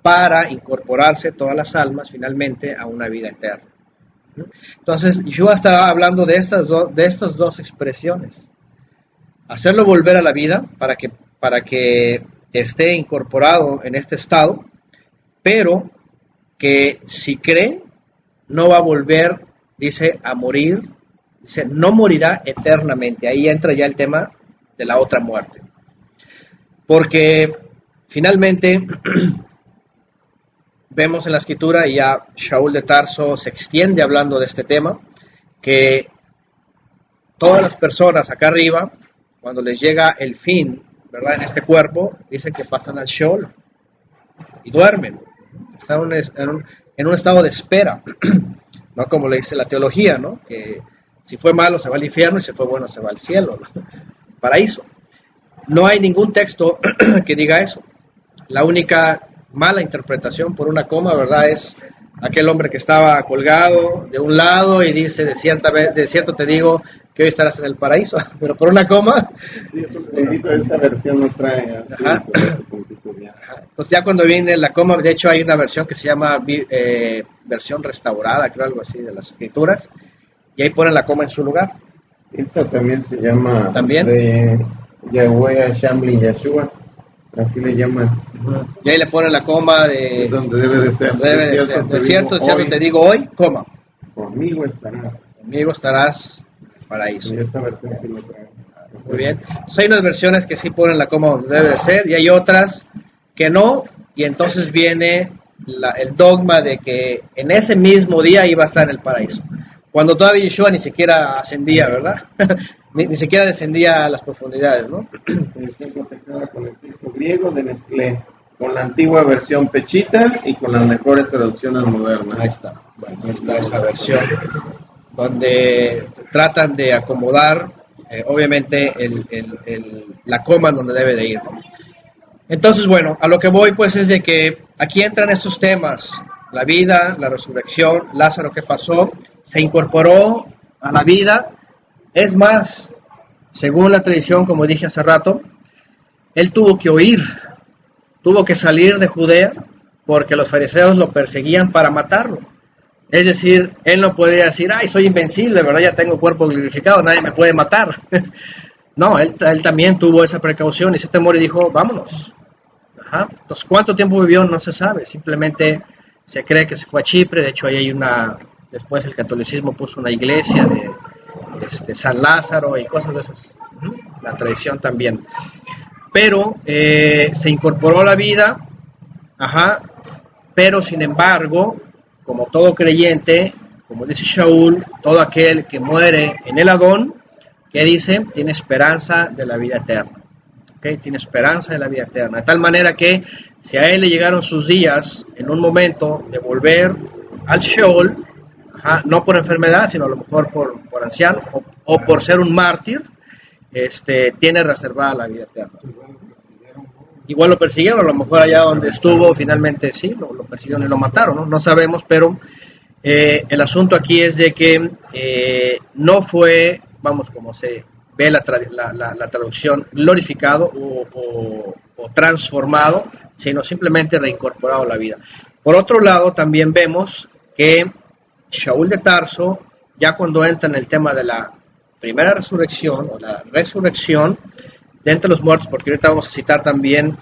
para incorporarse todas las almas finalmente a una vida eterna. Entonces, Yeshua estaba hablando de estas dos expresiones: hacerlo volver a la vida para que esté incorporado en este estado, pero que si cree no va a volver, dice, a morir, dice, no morirá eternamente. Ahí entra ya el tema de la otra muerte, porque finalmente vemos en la Escritura, y ya Shaul de Tarso se extiende hablando de este tema, que todas las personas acá arriba, cuando les llega el fin, ¿verdad? En este cuerpo, dicen que pasan al Sheol y duermen. Están en un estado de espera, ¿no? Como le dice la teología, ¿no? Que si fue malo se va al infierno y si fue bueno se va al cielo, ¿no? Paraíso. No hay ningún texto que diga eso. La única mala interpretación por una coma, ¿verdad? Es aquel hombre que estaba colgado de un lado y dice, de cierto te digo que hoy estarás en el paraíso, pero por una coma. Sí, esos puntitos de esa versión no trae así. Pues ya cuando viene la coma, de hecho hay una versión que se llama versión restaurada, creo, algo así, de las Escrituras, y ahí ponen la coma en su lugar. Esta también se llama ¿También? De Yahweh Shambli Yeshua, así le llaman. Y ahí le ponen la coma de... Es donde debe de ser. De cierto te digo hoy, coma. Conmigo estarás. Conmigo estarás en el paraíso. Y esta versión sí lo trae. Muy bien. Entonces hay unas versiones que sí ponen la coma donde debe de ser y hay otras que no, y entonces viene el dogma de que en ese mismo día iba a estar en el paraíso, cuando todavía Yeshua ni siquiera ascendía, ¿verdad? ni siquiera descendía a las profundidades, ¿no? Está protejada con el texto griego de Nestlé, con la antigua versión Pechita y con las mejores traducciones modernas. Ahí está. Bueno, ahí está esa versión donde tratan de acomodar obviamente la coma donde debe de ir, ¿no? Entonces, bueno, a lo que voy pues es de que aquí entran estos temas, la vida, la resurrección, Lázaro que pasó, se incorporó a la vida. Es más, según la tradición, como dije hace rato, él tuvo que huir, tuvo que salir de Judea porque los fariseos lo perseguían para matarlo. Es decir, él no podía decir, ay, soy invencible, ¿verdad? Ya tengo cuerpo glorificado, nadie me puede matar. No, él también tuvo esa precaución y ese temor y dijo, vámonos. Ajá. Entonces, ¿cuánto tiempo vivió? No se sabe, simplemente se cree que se fue a Chipre. De hecho, ahí hay después el catolicismo puso una iglesia de San Lázaro y cosas de esas, la tradición también. Pero se incorporó a la vida, ajá, pero sin embargo, como todo creyente, como dice Shaul, todo aquel que muere en el Adón, ¿qué dice? Tiene esperanza de la vida eterna. ¿Okay? Tiene esperanza de la vida eterna. De tal manera que si a él le llegaron sus días en un momento de volver al Sheol, ajá, no por enfermedad, sino a lo mejor por anciano o por ser un mártir, tiene reservada la vida eterna. Igual lo persiguieron, a lo mejor allá donde estuvo, finalmente sí, lo persiguieron y lo mataron, ¿no? No sabemos, pero el asunto aquí es de que no fue, vamos, como se ve la traducción, glorificado o transformado, sino simplemente reincorporado a la vida. Por otro lado, también vemos que Shaul de Tarso, ya cuando entra en el tema de la primera resurrección o la resurrección de entre los muertos, porque ahorita vamos a citar también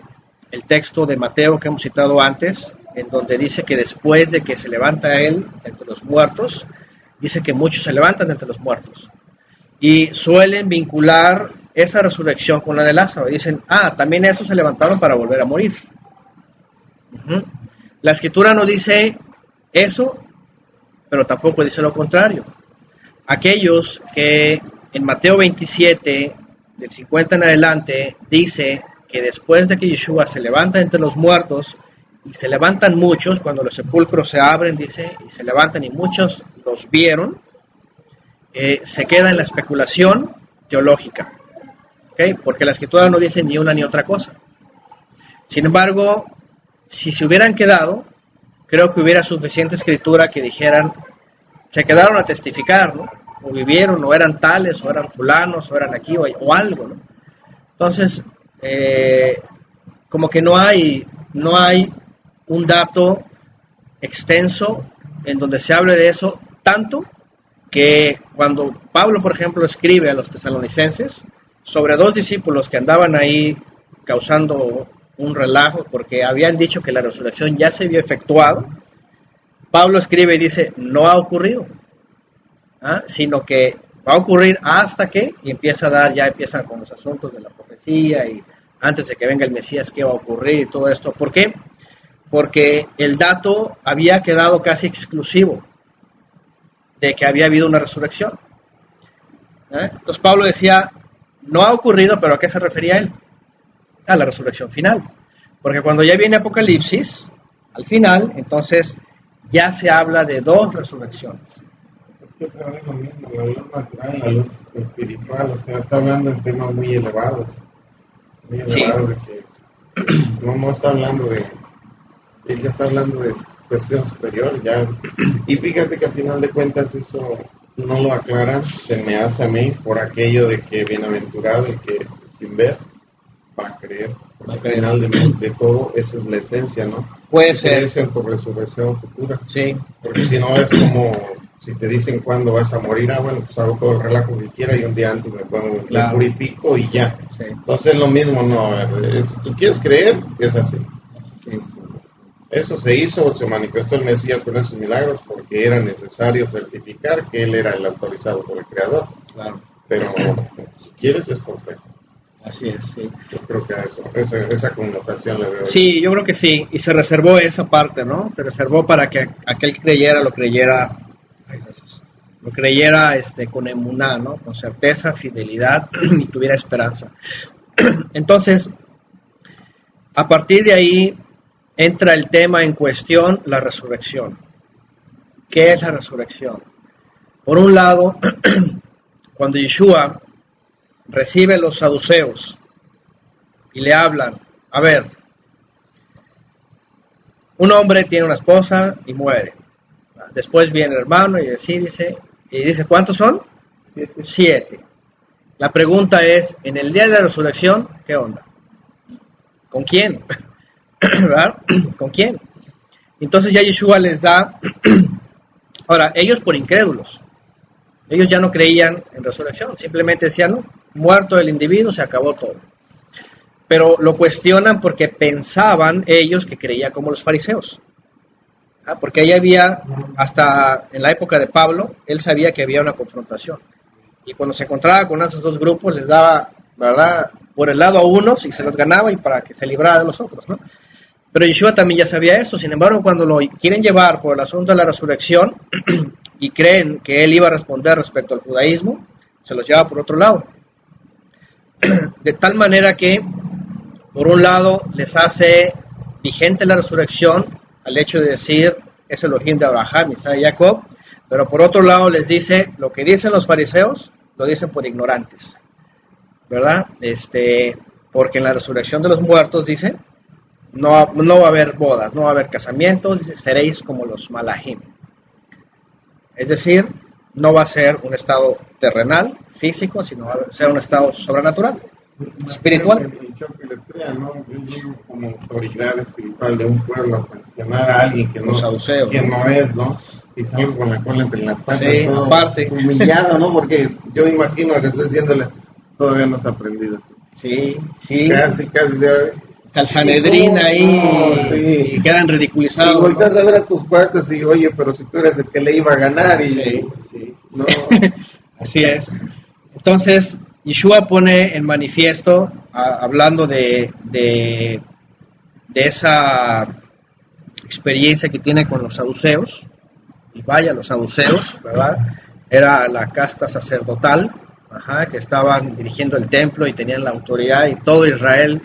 el texto de Mateo que hemos citado antes, en donde dice que después de que se levanta él entre los muertos, dice que muchos se levantan entre los muertos. Y suelen vincular esa resurrección con la de Lázaro. Dicen, también esos se levantaron para volver a morir. La Escritura no dice eso, pero tampoco dice lo contrario. Aquellos que en Mateo 27, del 50 en adelante, dice que después de que Yeshua se levanta entre los muertos, y se levantan muchos, cuando los sepulcros se abren, dice, y se levantan y muchos los vieron, se queda en la especulación teológica, ¿okay? Porque la Escritura no dice ni una ni otra cosa. Sin embargo, si se hubieran quedado, creo que hubiera suficiente Escritura que dijeran, se quedaron a testificar, ¿no? O vivieron, o eran tales, o eran fulanos, o eran aquí, o algo, ¿no? Entonces, como que no hay un dato extenso en donde se hable de eso, tanto que cuando Pablo, por ejemplo, escribe a los tesalonicenses sobre dos discípulos que andaban ahí causando un relajo porque habían dicho que la resurrección ya se había efectuado, Pablo escribe y dice, no ha ocurrido, sino que va a ocurrir hasta que, y empiezan con los asuntos de la profecía y antes de que venga el Mesías, qué va a ocurrir y todo esto. ¿Por qué? Porque el dato había quedado casi exclusivo de que había habido una resurrección. Entonces Pablo decía, no ha ocurrido, pero ¿a qué se refería él? A la resurrección final. Porque cuando ya viene Apocalipsis, al final, entonces ya se habla de dos resurrecciones. Es que otra vez lo mismo, la luz natural, la luz espiritual, o sea, está hablando en temas muy elevados. Sí. De que no está hablando él ya está hablando de cuestión superior, ya. Y fíjate que al final de cuentas eso no lo aclaran, se me hace a mí por aquello de que bienaventurado el que sin ver va a creer. Al final de todo, esa es la esencia, ¿no? Puede ser. Crees en tu resurrección futura. Sí. Porque si no es como si te dicen cuándo vas a morir, bueno, pues hago todo el relajo que quiera y un día antes me purifico y ya. Sí. Entonces es lo mismo, no. Si tú quieres creer, es así. Sí. Eso se hizo, se manifestó el Mesías con esos milagros porque era necesario certificar que él era el autorizado por el Creador. Claro. Pero si quieres es perfecto. Así es, sí. Yo creo que a esa connotación le veo. Sí, yo creo que sí, y se reservó esa parte, ¿no? Se reservó para que aquel que creyera lo creyera con emuná, ¿no? Con certeza, fidelidad y tuviera esperanza. Entonces, a partir de ahí entra el tema en cuestión, la resurrección. ¿Qué es la resurrección? Por un lado, cuando Yeshua recibe los saduceos y le hablan, a ver, Un hombre tiene una esposa y muere. Después viene el hermano y así dice, ¿cuántos son? 7. La pregunta es, en el día de la resurrección, ¿qué onda? ¿Con quién? ¿Verdad? ¿Con quién? Entonces ya Yeshua les da, ahora, ellos por incrédulos, ellos ya no creían en resurrección, simplemente decían, no, muerto el individuo, se acabó todo. Pero lo cuestionan porque pensaban ellos que creían como los fariseos. Porque ahí había, hasta en la época de Pablo, él sabía que había una confrontación. Y cuando se encontraba con esos dos grupos, les daba, ¿verdad?, por el lado a unos y se los ganaba y para que se librara de los otros, ¿no? Pero Yeshua también ya sabía esto. Sin embargo, cuando lo quieren llevar por el asunto de la resurrección y creen que él iba a responder respecto al judaísmo, se los lleva por otro lado. De tal manera que, por un lado, les hace vigente la resurrección al hecho de decir, es Elohim de Abraham, Isaac y Jacob, pero por otro lado les dice, lo que dicen los fariseos, lo dicen por ignorantes, ¿verdad? Porque en la resurrección de los muertos, dice, no va a haber bodas, no va a haber casamientos, dice, seréis como los malahim. Es decir, no va a ser un estado terrenal, físico, sino va a ser un estado sobrenatural, espiritual. El shock que les crea, ¿no? Yo llego como autoridad espiritual de un pueblo a cuestionar a alguien que no, que no es, ¿no? Y salgo con la cola entre las patas, sí, todo aparte. Humillado, ¿no? Porque yo imagino que estoy diciéndole, todavía no has aprendido. Sí. Casi, ya. Al Sanedrín ahí, sí. Y quedan ridiculizados. Y volteas, ¿no?, a ver a tus cuates y, oye, pero si tú eres el que le iba a ganar y... Sí. No. Así es. Entonces, Yeshua pone en manifiesto, hablando de esa experiencia que tiene con los saduceos, y vaya, los saduceos, ¿verdad? Era la casta sacerdotal, que estaban dirigiendo el templo y tenían la autoridad, y todo Israel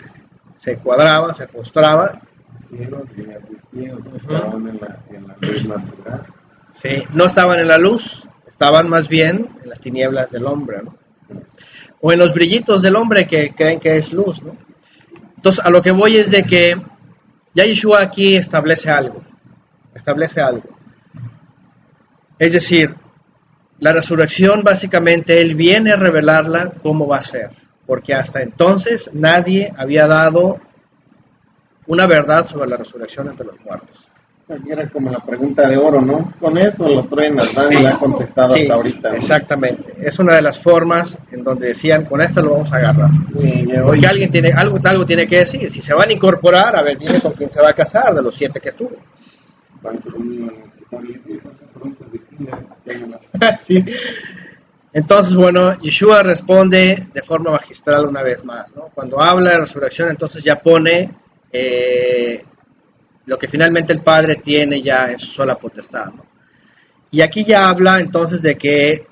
se cuadraba, se postraba. Estaban en la luz natural. Sí, no estaban en la luz, estaban más bien en las tinieblas del hombre, ¿no? O en los brillitos del hombre que creen que es luz, ¿no? Entonces, a lo que voy es de que ya Yeshua aquí establece algo. Es decir, la resurrección básicamente Él viene a revelarla cómo va a ser, porque hasta entonces nadie había dado una verdad sobre la resurrección entre los muertos. Era como la pregunta de oro, ¿no? Con esto lo traen al Dan y la ha contestado hasta ahorita, ¿no? Exactamente. Es una de las formas en donde decían, con esto lo vamos a agarrar. Porque alguien tiene, algo tiene que decir. Si se van a incorporar, a ver, dime con quién se va a casar de los 7 que tuvo. Sí. Entonces, bueno, Yeshua responde de forma magistral una vez más, ¿no? Cuando habla de resurrección, entonces ya pone lo que finalmente el Padre tiene ya en su sola potestad, ¿no? Y aquí ya habla entonces de que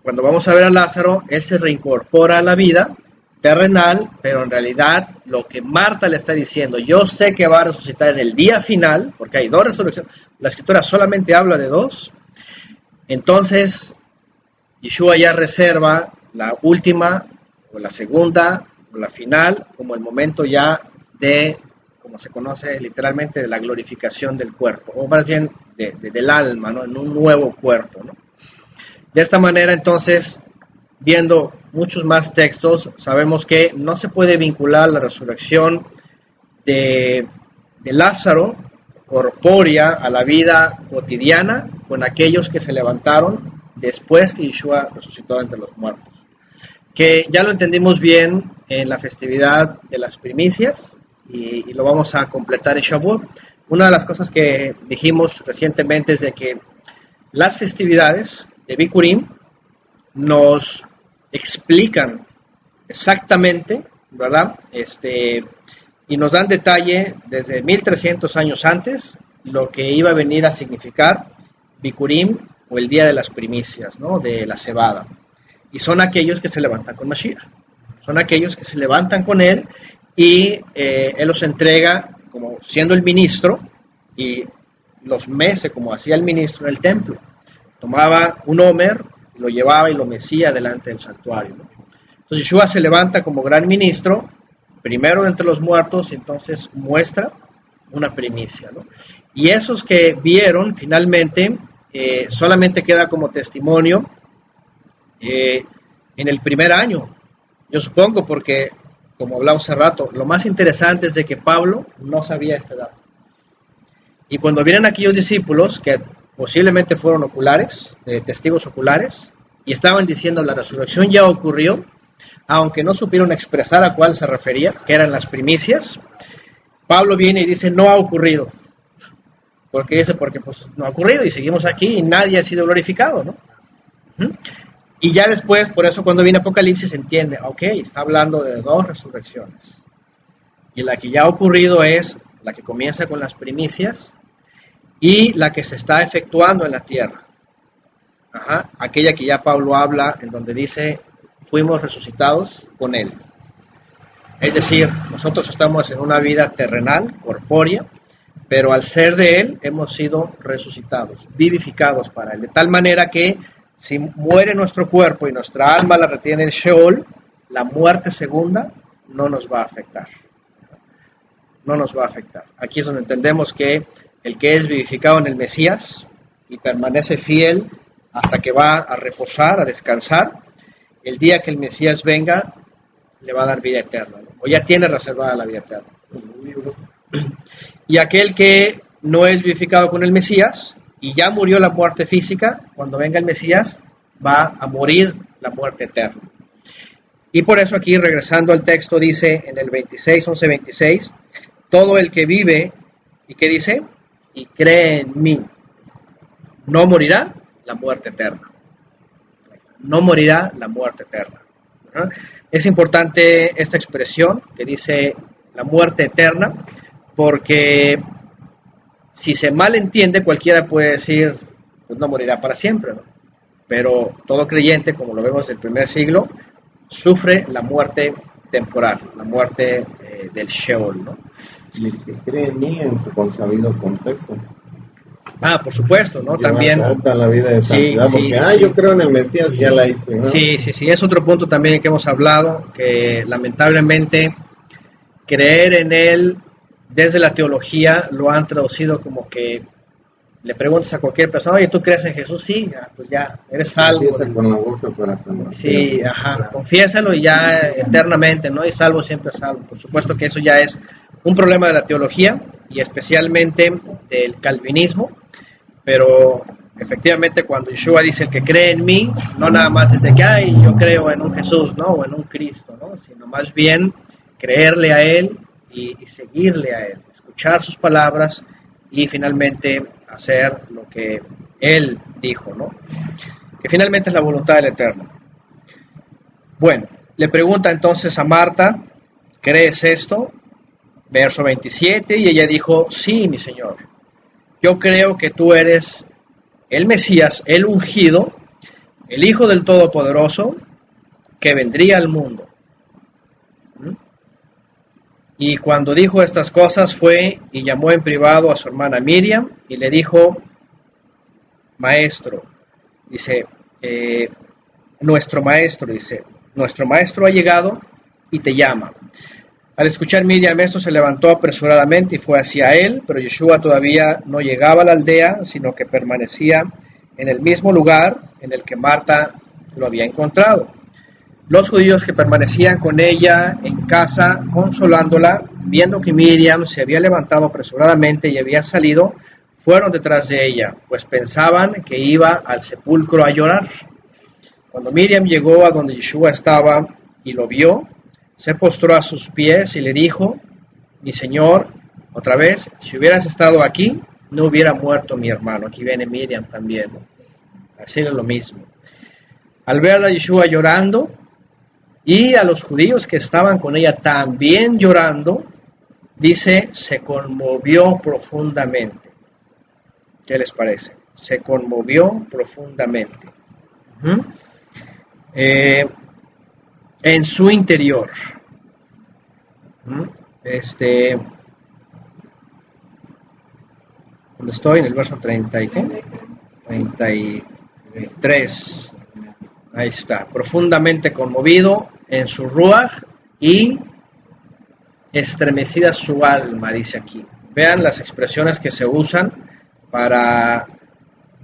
cuando vamos a ver a Lázaro, él se reincorpora a la vida terrenal, pero en realidad lo que Marta le está diciendo, yo sé que va a resucitar en el día final, porque hay 2 resurrecciones, la Escritura solamente habla de 2, entonces Yeshua ya reserva la última, o la segunda, o la final, como el momento ya de, como se conoce literalmente, de la glorificación del cuerpo, o más bien del alma, ¿no? En un nuevo cuerpo, ¿no? De esta manera, entonces, viendo muchos más textos, sabemos que no se puede vincular la resurrección de Lázaro, corpórea, a la vida cotidiana, con aquellos que se levantaron después que Yeshua resucitó entre los muertos. Que ya lo entendimos bien en la festividad de las primicias, y lo vamos a completar en Shavuot. Una de las cosas que dijimos recientemente es de que las festividades de Bikurim nos explican exactamente, ¿verdad? Y nos dan detalle desde 1300 años antes lo que iba a venir a significar Bikurim, o el día de las primicias, ¿no? De la cebada. Y son aquellos que se levantan con Mashiach. Son aquellos que se levantan con él y él los entrega como siendo el ministro, y los mece como hacía el ministro en el templo. Tomaba un homer, lo llevaba y lo mecía delante del santuario, ¿no? Entonces Yeshua se levanta como gran ministro, primero de entre los muertos, y entonces muestra una primicia, ¿no? Y esos que vieron finalmente solamente queda como testimonio en el primer año, yo supongo, porque como hablamos hace rato, lo más interesante es de que Pablo no sabía este dato. Y cuando vienen aquellos discípulos que posiblemente fueron oculares, testigos oculares, y estaban diciendo la resurrección ya ocurrió, aunque no supieron expresar a cuál se refería, que eran las primicias, Pablo viene y dice no ha ocurrido. ¿Por qué dice? Porque pues no ha ocurrido y seguimos aquí y nadie ha sido glorificado, ¿no? Y ya después, por eso cuando viene Apocalipsis se entiende, ok, está hablando de dos resurrecciones. Y la que ya ha ocurrido es la que comienza con las primicias y la que se está efectuando en la tierra. Aquella que ya Pablo habla en donde dice, fuimos resucitados con él. Es decir, nosotros estamos en una vida terrenal, corpórea, pero al ser de él hemos sido resucitados, vivificados para él, de tal manera que si muere nuestro cuerpo y nuestra alma la retiene en Sheol, la muerte segunda no nos va a afectar. No nos va a afectar. Aquí es donde entendemos que el que es vivificado en el Mesías y permanece fiel hasta que va a reposar, a descansar, el día que el Mesías venga, le va a dar vida eterna, ¿no? O ya tiene reservada la vida eterna. Y aquel que no es vivificado con el Mesías y ya murió la muerte física, cuando venga el Mesías va a morir la muerte eterna. Y por eso aquí, regresando al texto, dice en el 11:26, todo el que vive, ¿y qué dice? Y cree en mí, no morirá la muerte eterna. No morirá la muerte eterna. Es importante esta expresión que dice la muerte eterna, porque si se malentiende, cualquiera puede decir, pues no morirá para siempre, ¿no? Pero todo creyente, como lo vemos del primer siglo, sufre la muerte temporal, la muerte del Sheol, ¿no? Y el que cree en mí en su consabido contexto. Por supuesto, ¿no? También la vida de santidad, porque yo creo en el Mesías, ya la hice, ¿no? Sí, es otro punto también que hemos hablado, que lamentablemente creer en él desde la teología lo han traducido como que le preguntas a cualquier persona, oye, ¿tú crees en Jesús? Sí, pues ya, eres salvo. Empieza con la boca para salvar. Sí, confiésalo y ya eternamente, ¿no? Y salvo siempre salvo. Por supuesto que eso ya es un problema de la teología y especialmente del calvinismo, pero efectivamente cuando Yeshua dice el que cree en mí, no nada más desde que yo creo en un Jesús, ¿no? O en un Cristo, ¿no? Sino más bien creerle a él y seguirle a él, escuchar sus palabras y finalmente hacer lo que él dijo, ¿no? Que finalmente es la voluntad del Eterno. Bueno, le pregunta entonces a Marta, ¿crees esto? Verso 27, y ella dijo, sí, mi Señor, yo creo que tú eres el Mesías, el ungido, el Hijo del Todopoderoso, que vendría al mundo. Y cuando dijo estas cosas fue y llamó en privado a su hermana Miriam y le dijo, maestro, dice, nuestro maestro ha llegado y te llama. Al escuchar Miriam esto se levantó apresuradamente y fue hacia él, pero Yeshua todavía no llegaba a la aldea, sino que permanecía en el mismo lugar en el que Marta lo había encontrado. Los judíos que permanecían con ella en casa, consolándola, viendo que Miriam se había levantado apresuradamente y había salido, fueron detrás de ella, pues pensaban que iba al sepulcro a llorar. Cuando Miriam llegó a donde Yeshua estaba y lo vio, se postró a sus pies y le dijo, mi Señor, otra vez, si hubieras estado aquí, no hubiera muerto mi hermano. Aquí viene Miriam también, ¿no? Decirle lo mismo. Al ver a Yeshua llorando, y a los judíos que estaban con ella también llorando, dice, se conmovió profundamente. ¿Qué les parece? Se conmovió profundamente. En su interior. ¿Dónde estoy? En el verso 30 y ¿qué? 33. Ahí está, profundamente conmovido en su ruaj y estremecida su alma, dice aquí. Vean las expresiones que se usan para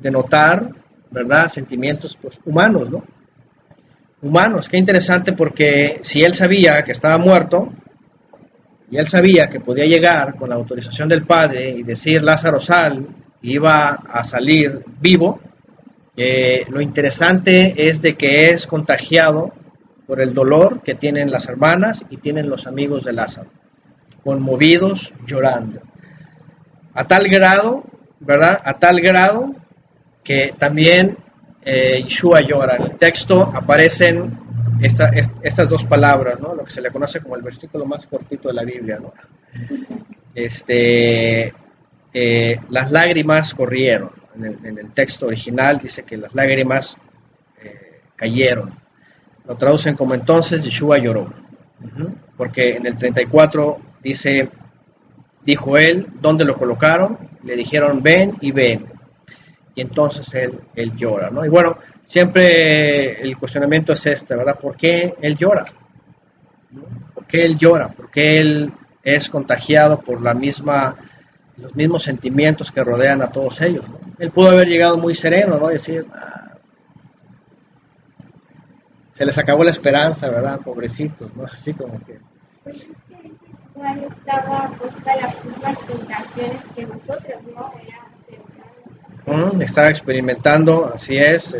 denotar, ¿verdad?, sentimientos pues, humanos, ¿no? Humanos, qué interesante porque si él sabía que estaba muerto y él sabía que podía llegar con la autorización del Padre y decir Lázaro sal, y iba a salir vivo, lo interesante es de que es contagiado por el dolor que tienen las hermanas y tienen los amigos de Lázaro, conmovidos, llorando. A tal grado, ¿verdad? A tal grado que también Yeshua llora. En el texto aparecen estas dos palabras, ¿no? Lo que se le conoce como el versículo más cortito de la Biblia, ¿no? Las lágrimas corrieron. En el texto original dice que las lágrimas cayeron. Lo traducen como entonces Yeshua lloró. Porque en el 34 dice, dijo él, ¿dónde lo colocaron? Le dijeron, ven y ven. Y entonces él llora, ¿no? Y bueno, siempre el cuestionamiento es este, ¿verdad? ¿Por qué él llora? ¿Por qué él llora? ¿Por qué él es contagiado por los mismos sentimientos que rodean a todos ellos, ¿no? Él pudo haber llegado muy sereno, ¿no? Y decir, se les acabó la esperanza, ¿verdad? Pobrecitos, ¿no? Así como que... Pues es que dice que Juan estaba puesta a las mismas tentaciones que nosotros, ¿no? Estaba experimentando, así es,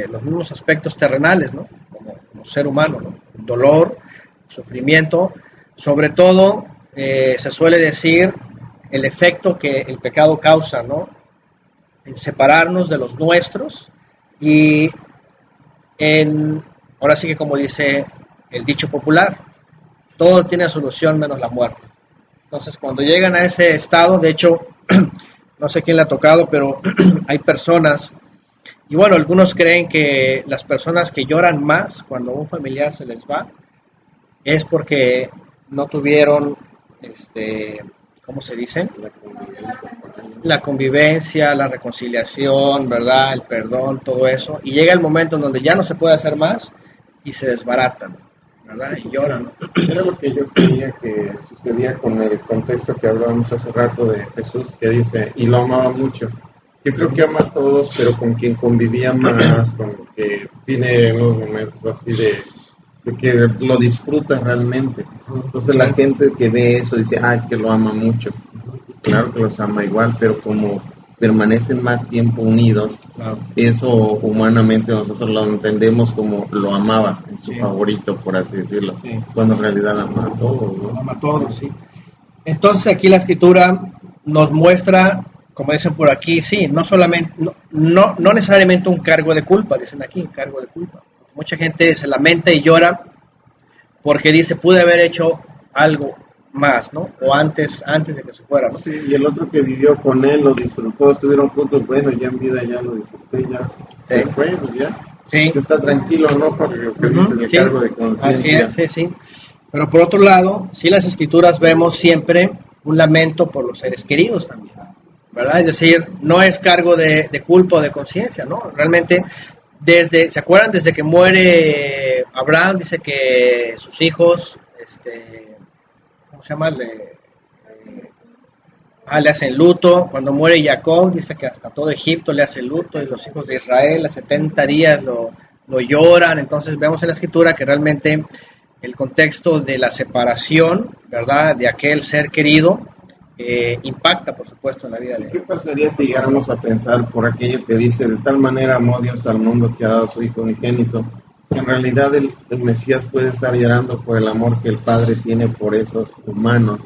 los mismos aspectos terrenales, ¿no? Como ser humano, ¿no? Dolor, sufrimiento, sobre todo se suele decir el efecto que el pecado causa, ¿no? En separarnos de los nuestros y ahora sí que como dice el dicho popular, todo tiene solución menos la muerte. Entonces cuando llegan a ese estado, de hecho, no sé quién le ha tocado, pero hay personas, y bueno, algunos creen que las personas que lloran más cuando un familiar se les va, es porque no tuvieron, ¿cómo se dice? La convivencia, la reconciliación, ¿verdad? El perdón, todo eso. Y llega el momento en donde ya no se puede hacer más y se desbaratan, ¿verdad? Y lloran. Era lo que yo creía que sucedía con el contexto que hablábamos hace rato de Jesús, que dice, y lo amaba mucho. Yo creo que ama a todos, pero con quien convivía más, con que tiene unos momentos así de que lo disfruta realmente. Entonces la gente que ve eso dice, es que lo ama mucho. Claro que los ama igual, pero como permanecen más tiempo unidos, claro, eso humanamente nosotros lo entendemos como lo amaba, en su favorito, por así decirlo, cuando en realidad ama a todos, ¿no? Ama a todos, sí. Entonces aquí la escritura nos muestra, como dicen por aquí, sí, no solamente, no necesariamente un cargo de culpa, dicen aquí, un cargo de culpa. Mucha gente se lamenta y llora porque dice, pude haber hecho algo más, ¿no? O antes de que se fuera, ¿no? Sí, y el otro que vivió con él, lo disfrutó, estuvieron juntos, bueno, ya en vida ya lo disfruté, ya se fue, pues ya. Sí. Está tranquilo, ¿no? Porque lo que dices de cargo de conciencia. Así es, sí. Pero por otro lado, sí las escrituras vemos siempre un lamento por los seres queridos también, ¿verdad? Es decir, no es cargo de culpa o de conciencia, ¿no? Realmente, ¿se acuerdan? Desde que muere Abraham, dice que sus hijos, ¿cómo se llama? Le hacen luto. Cuando muere Jacob, dice que hasta todo Egipto le hace luto, y los hijos de Israel a 70 días lo lloran. Entonces vemos en la escritura que realmente el contexto de la separación, ¿verdad?, de aquel ser querido, impacta, por supuesto, en la vida de él. ¿Qué pasaría si llegáramos a pensar por aquello que dice, de tal manera amó Dios al mundo que ha dado a su Hijo unigénito? En realidad el Mesías puede estar llorando por el amor que el Padre tiene por esos humanos,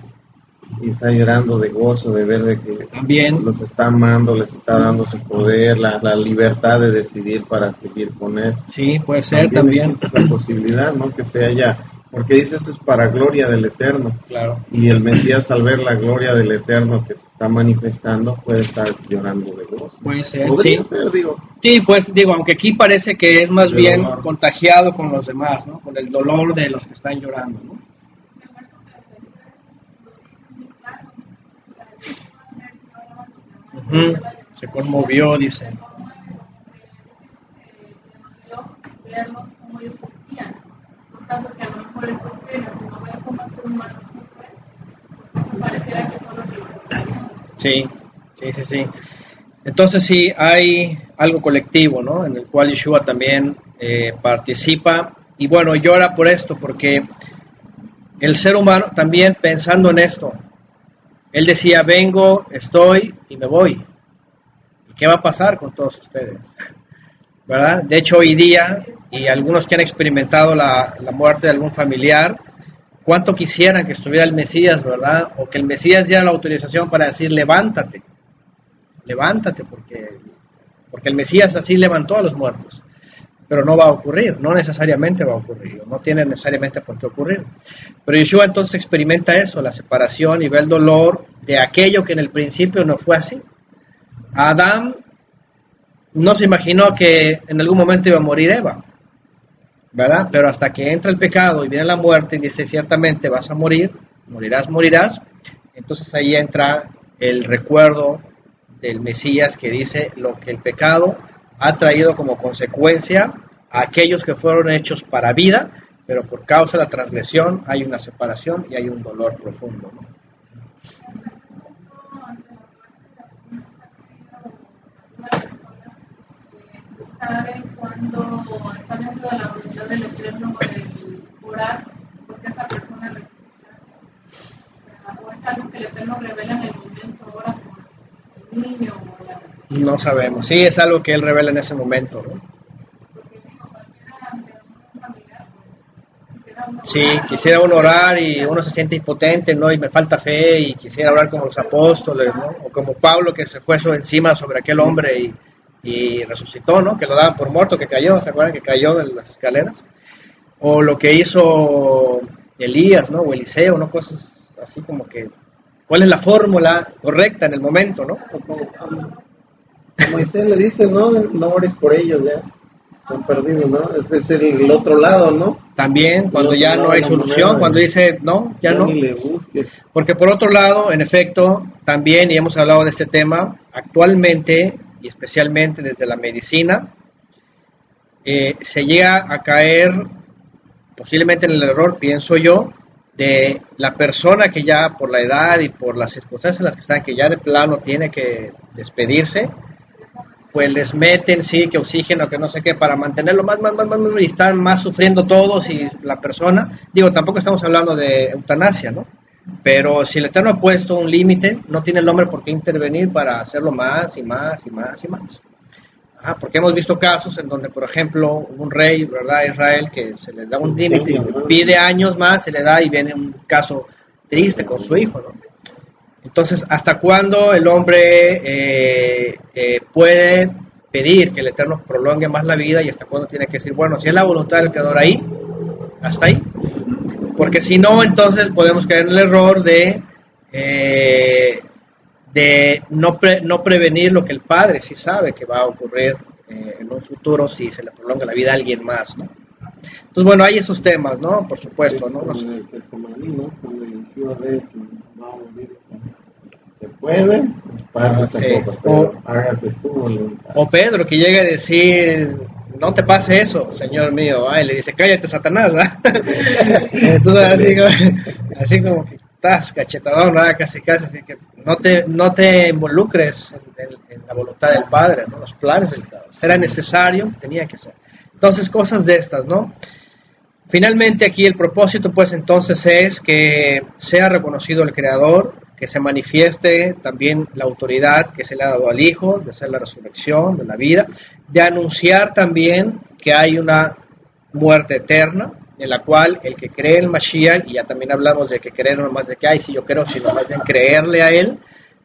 y está llorando de gozo de ver de que también los está amando, les está dando su poder, la libertad de decidir para seguir con él. Sí, puede ser también. Existe esa posibilidad, ¿no? Que sea ya, porque dice esto es para gloria del Eterno. Claro. Y el Mesías, al ver la gloria del Eterno que se está manifestando, puede estar llorando de gozo. Puede ser, podría ser, digo. Sí, pues digo, aunque aquí parece que es más bien dolor, contagiado con los demás, ¿no? Con el dolor de los que están llorando, ¿no? Se conmovió, dice. Verlos como ellos sufrían, no tanto que a lo mejor les sufren, sino ver cómo el ser humano sufre, pues eso pareciera que fue lo que Sí, sí. Entonces sí, hay algo colectivo, ¿no? En el cual Yeshua también participa. Y bueno, llora por esto, porque el ser humano también pensando en esto, él decía, vengo, estoy y me voy. ¿Y qué va a pasar con todos ustedes? ¿Verdad? De hecho, hoy día, y algunos que han experimentado la muerte de algún familiar, cuánto quisieran que estuviera el Mesías, ¿verdad? O que el Mesías diera la autorización para decir, levántate, porque el Mesías así levantó a los muertos. Pero no va a ocurrir, no necesariamente va a ocurrir, no tiene necesariamente por qué ocurrir. Pero Yeshua entonces experimenta eso, la separación y ve el dolor de aquello que en el principio no fue así. Adán no se imaginó que en algún momento iba a morir Eva, ¿verdad? Pero hasta que entra el pecado y viene la muerte y dice, ciertamente vas a morir, morirás, entonces ahí entra el recuerdo del Mesías que dice lo que el pecado ha traído como consecuencia a aquellos que fueron hechos para vida, pero por causa de la transgresión hay una separación y hay un dolor profundo, ¿no? Sabe cuando está dentro de la voluntad del Eterno el orar porque esa persona resucitase. O es algo que el Eterno revela en el momento, ora por el niño o la... No sabemos, sí, es algo que él revela en ese momento, ¿no? Porque digo, cualquiera ante un familiar, pues, quisiera uno Sí, orar, quisiera uno orar y uno se siente impotente, ¿no? Y me falta fe y quisiera orar como los apóstoles, ¿no? O como Pablo que se fue encima sobre aquel hombre y resucitó, ¿no? Que lo daban por muerto, que cayó, ¿se acuerdan? Que cayó de las escaleras. O lo que hizo Elías, ¿no? O Eliseo, ¿no? Cosas así como que, ¿cuál es la fórmula correcta en el momento, ¿no? A Moisés le dice, no ores por ellos ya, están perdidos, ¿no? Es el otro lado, ¿no? También, cuando ya no hay solución, cuando dice, no, ya no. Ni le busques. Porque por otro lado, en efecto, también, y hemos hablado de este tema, actualmente, y especialmente desde la medicina, se llega a caer, posiblemente en el error, pienso yo, de la persona que ya por la edad y por las circunstancias en las que están, que ya de plano tiene que despedirse, pues les meten, sí, que oxígeno, que no sé qué, para mantenerlo más, y están más sufriendo todos y la persona, digo, tampoco estamos hablando de eutanasia, ¿no? Pero si el Eterno ha puesto un límite, no tiene el hombre por qué intervenir para hacerlo más y más. Porque hemos visto casos en donde, por ejemplo, un rey, ¿verdad? Israel, que se le da un límite, pide años más, se le da y viene un caso triste con su hijo, ¿no? Entonces, ¿hasta cuándo el hombre puede pedir que el Eterno prolongue más la vida y hasta cuándo tiene que decir, bueno, si es la voluntad del Creador ahí, hasta ahí? Porque si no, entonces podemos caer en el error de no prevenir lo que el Padre sí sabe que va a ocurrir en un futuro si se le prolonga la vida a alguien más, ¿no? Entonces, bueno, hay esos temas, ¿no? Por supuesto, ¿no? Como en el Getsemaní, ¿no? Cuando eligió a Rey que va a morir, se puede, párate, pero hágase tu voluntad. O Pedro, que llega a decir, no te pase eso, Señor mío, y le dice, cállate, Satanás, Entonces, así como que estás cachetadón, casi, así que no te involucres en la voluntad del Padre, ¿no? Los planes del Padre. Será necesario, tenía que ser. Entonces, cosas de estas, ¿no? Finalmente, aquí el propósito, pues, entonces es que sea reconocido el Creador, que se manifieste también la autoridad que se le ha dado al Hijo, de hacer la resurrección, de la vida, de anunciar también que hay una muerte eterna, en la cual el que cree en el Mashiach, y ya también hablamos de que creer no más de que, si yo creo, sino más bien creerle a Él,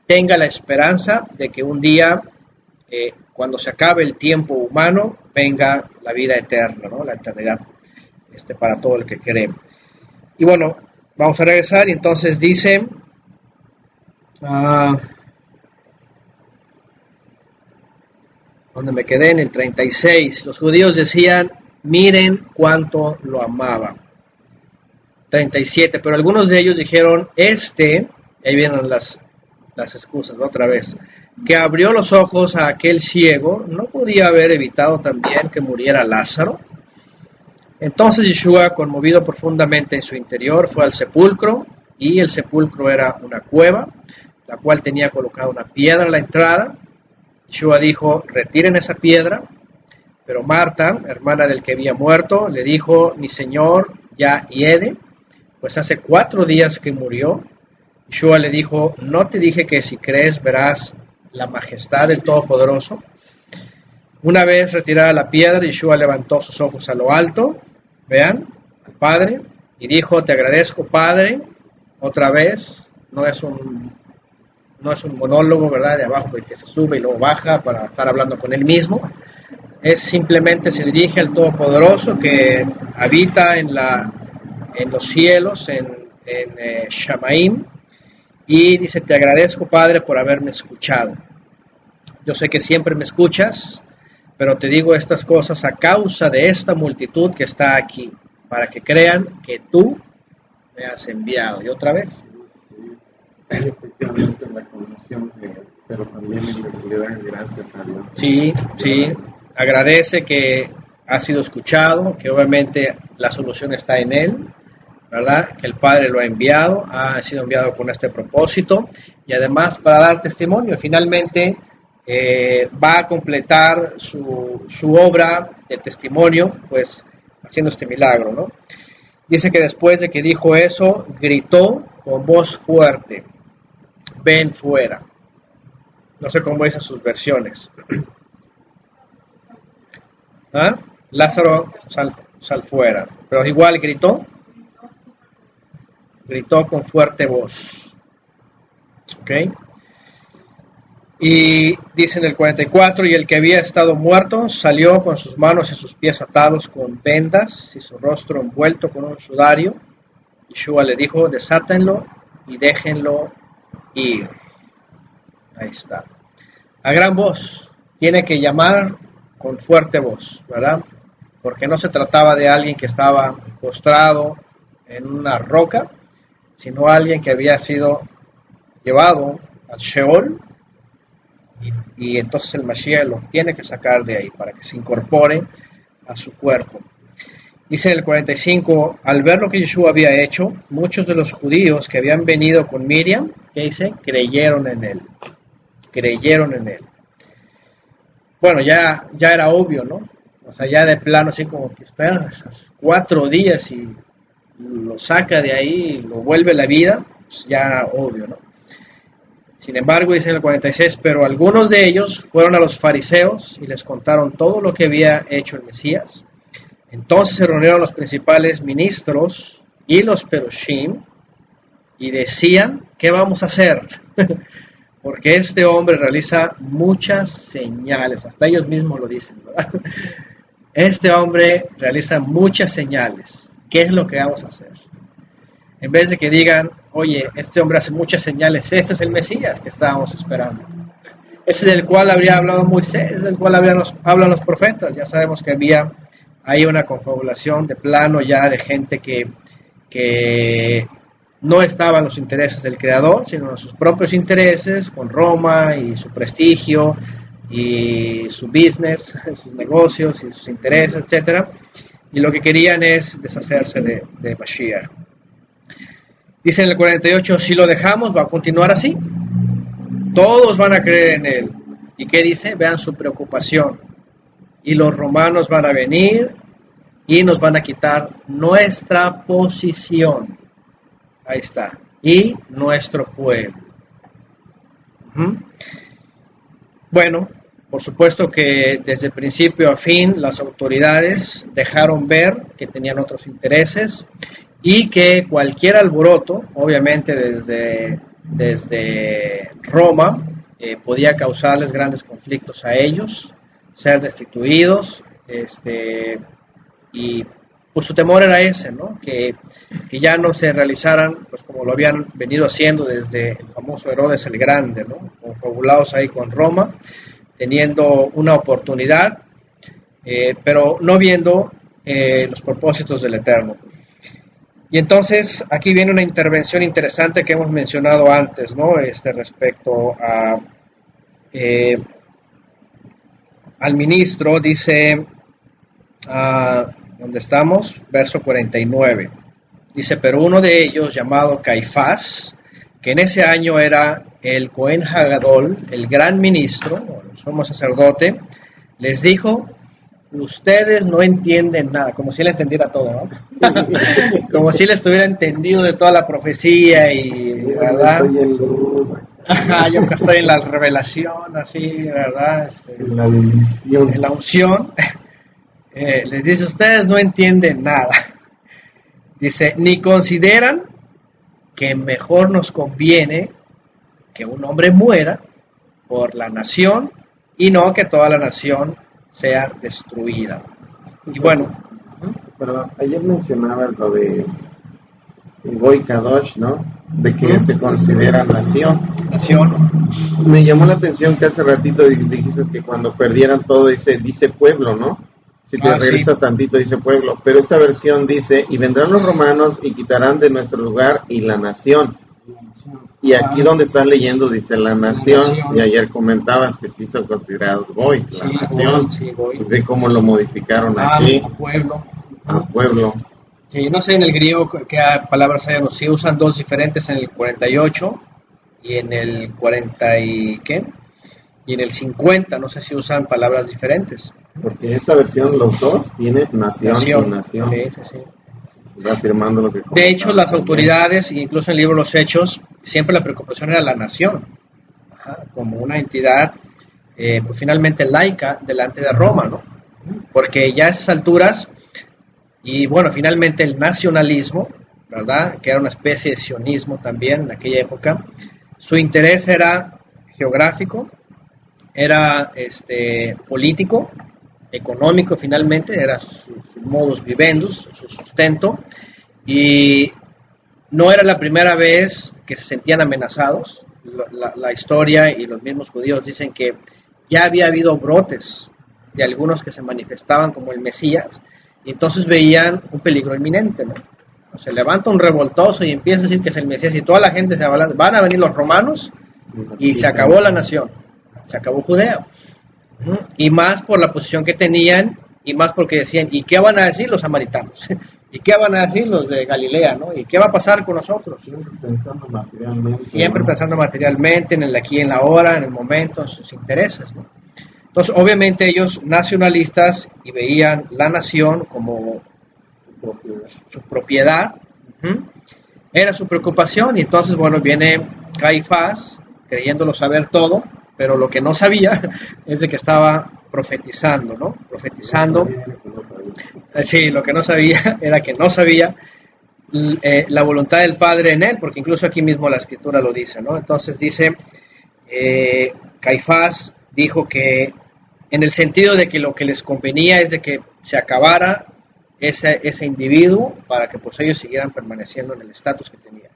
tenga la esperanza de que un día, cuando se acabe el tiempo humano, venga la vida eterna, ¿no? La eternidad, para todo el que cree. Y bueno, vamos a regresar, y entonces dice... donde me quedé, en el 36, los judíos decían, miren cuánto lo amaba. 37, pero algunos de ellos dijeron, ahí vienen las excusas, ¿no? Otra vez, que abrió los ojos a aquel ciego, ¿no podía haber evitado también que muriera Lázaro? Entonces Yeshua, conmovido profundamente en su interior, fue al sepulcro, y el sepulcro era una cueva, la cual tenía colocada una piedra a la entrada. Yeshua dijo, retiren esa piedra, pero Marta, hermana del que había muerto, le dijo, mi Señor ya hiede, pues hace 4 días que murió. Yeshua le dijo, ¿no te dije que si crees verás la majestad del Todopoderoso? Una vez retirada la piedra, Yeshua levantó sus ojos a lo alto, vean, al Padre, y dijo, te agradezco, Padre, otra vez, no es un monólogo, ¿verdad?, de abajo que se sube y luego baja para estar hablando con él mismo. Es simplemente se dirige al Todopoderoso que habita en los cielos, en Shamaim, y dice, te agradezco, Padre, por haberme escuchado. Yo sé que siempre me escuchas, pero te digo estas cosas a causa de esta multitud que está aquí, para que crean que tú me has enviado. Y otra vez. Sí, efectivamente la conmoción, pero también le dan gracias a Dios. Sí, sí, agradece que ha sido escuchado, que obviamente la solución está en Él, ¿verdad? Que el Padre lo ha enviado, ha sido enviado con este propósito, y además para dar testimonio, finalmente va a completar su obra de testimonio, pues haciendo este milagro, ¿no? Dice que después de que dijo eso, gritó con voz fuerte, ven fuera. No sé cómo dicen sus versiones. ¿Ah? Lázaro, sal fuera. Pero igual gritó con fuerte voz. ¿Ok? Y dice en el 44, y el que había estado muerto salió con sus manos y sus pies atados con vendas y su rostro envuelto con un sudario. Yeshua le dijo, desátenlo y déjenlo ir. Ahí está. A gran voz, tiene que llamar con fuerte voz, ¿verdad? Porque no se trataba de alguien que estaba postrado en una roca, sino alguien que había sido llevado al Sheol, y entonces el Mashiach lo tiene que sacar de ahí para que se incorpore a su cuerpo. Dice en el 45, al ver lo que Yeshua había hecho, muchos de los judíos que habían venido con Miriam, ¿qué dice? Creyeron en él. Bueno, ya era obvio, ¿no? O sea, ya de plano así como que espera 4 días y lo saca de ahí y lo vuelve a la vida, pues ya obvio, ¿no? Sin embargo, dice en el 46, pero algunos de ellos fueron a los fariseos y les contaron todo lo que había hecho el Mesías. Entonces se reunieron los principales ministros y los perushim y decían, ¿qué vamos a hacer? Porque este hombre realiza muchas señales, hasta ellos mismos lo dicen, ¿verdad? Este hombre realiza muchas señales. ¿Qué es lo que vamos a hacer? En vez de que digan, oye, este hombre hace muchas señales, este es el Mesías que estábamos esperando. Ese del cual habría hablado Moisés, es del cual hablan los profetas. Ya sabemos que había ahí una confabulación de plano ya de gente que no estaba en los intereses del Creador, sino en sus propios intereses, con Roma y su prestigio y su business, sus negocios y sus intereses, etc. Y lo que querían es deshacerse de Mashiach. Dice en el 48, si lo dejamos va a continuar así. Todos van a creer en él. ¿Y qué dice? Vean su preocupación. Y los romanos van a venir y nos van a quitar nuestra posición. Ahí está. Y nuestro pueblo. Bueno, por supuesto que desde principio a fin las autoridades dejaron ver que tenían otros intereses y que cualquier alboroto, obviamente desde Roma, podía causarles grandes conflictos a ellos, ser destituidos, y pues su temor era ese, ¿no? Que ya no se realizaran, pues como lo habían venido haciendo desde el famoso Herodes el Grande, ¿no? Confabulados ahí con Roma, teniendo una oportunidad, pero no viendo los propósitos del Eterno. Y entonces aquí viene una intervención interesante que hemos mencionado antes, ¿no? Respecto al ministro, dice, ¿dónde estamos? Verso 49. Dice, pero uno de ellos, llamado Caifás, que en ese año era el Cohen Hagadol, el gran ministro, o el sumo sacerdote, les dijo: ustedes no entienden nada, como si él entendiera todo, ¿no? Como si él estuviera entendido de toda la profecía y, ¿verdad? Estoy en luz, Ajá, yo que estoy en la revelación, así, ¿verdad? en la bendición. En la unción. Les dice: ustedes no entienden nada. Dice: ni consideran que mejor nos conviene que un hombre muera por la nación y no que toda la nación sea destruida. Y bueno, Pero ayer mencionabas lo de Goy Kadosh, ¿no? De que se considera nación. nación, Me llamó la atención que hace ratito dijiste que cuando perdieran todo dice pueblo, ¿no? Si te regresas sí. tantito dice pueblo, pero esta versión dice: y vendrán los romanos y quitarán de nuestro lugar y la nación. Y aquí donde estás leyendo dice la nación, y ayer comentabas que sí son considerados Goy, la nación. Goy. Y ve cómo lo modificaron aquí Pueblo. a pueblo. Sí, no sé en el griego qué palabras hay, sí usan dos diferentes en el 48 y en el 40 y ¿qué? Y en el 50, no sé si usan palabras diferentes. Porque esta versión, los dos, tiene nación y nación. Sí. Reafirmando lo que De hecho, las autoridades, incluso en el libro Los Hechos, siempre la preocupación era la nación, como una entidad pues finalmente laica delante de Roma, ¿no? Porque ya a esas alturas, y bueno, finalmente el nacionalismo, ¿verdad? Que era una especie de sionismo también en aquella época, su interés era geográfico, era político, económico finalmente, era su modus vivendus, su sustento, y no era la primera vez que se sentían amenazados. La historia y los mismos judíos dicen que ya había habido brotes de algunos que se manifestaban como el Mesías, y entonces veían un peligro inminente, ¿no? Se levanta un revoltoso y empieza a decir que es el Mesías, y toda la gente se abalanza, van a venir los romanos, y se acabó la nación, se acabó Judea. Y más por la posición que tenían, y más porque decían: ¿y qué van a decir los samaritanos? ¿Y qué van a decir los de Galilea? ¿No? ¿Y qué va a pasar con nosotros? Siempre pensando materialmente. Siempre ¿no? pensando materialmente, en el aquí, en la ahora, en el momento, en sus intereses, ¿no? Entonces, obviamente ellos nacionalistas y veían la nación como su propiedad, era su preocupación, y entonces, bueno, viene Caifás creyéndolo saber todo, pero lo que no sabía es de que estaba profetizando, ¿no? Profetizando. Sí, lo que no sabía era que no sabía la voluntad del Padre en él, porque incluso aquí mismo la Escritura lo dice, ¿no? Entonces dice, Caifás dijo que en el sentido de que lo que les convenía es de que se acabara ese individuo para que pues ellos siguieran permaneciendo en el estatus que tenían.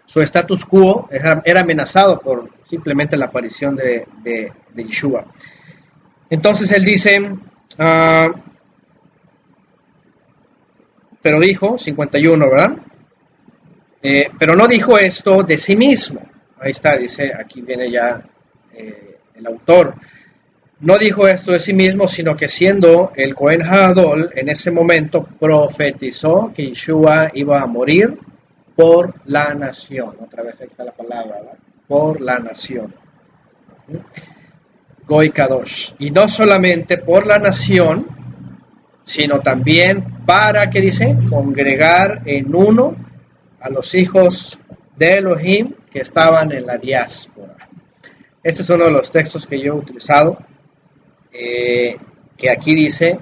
Su status quo era amenazado por simplemente la aparición de Yeshua. Entonces él dice, pero dijo, 51, ¿verdad? Pero no dijo esto de sí mismo. Ahí está, dice, aquí viene ya el autor. No dijo esto de sí mismo, sino que siendo el Cohen Hadol, en ese momento profetizó que Yeshua iba a morir por la nación. Otra vez ahí está la palabra, ¿verdad? Por la nación. Goy Kadosh. Y no solamente por la nación, sino también para, ¿qué dice? Congregar en uno a los hijos de Elohim que estaban en la diáspora. Este es uno de los textos que yo he utilizado, que aquí dice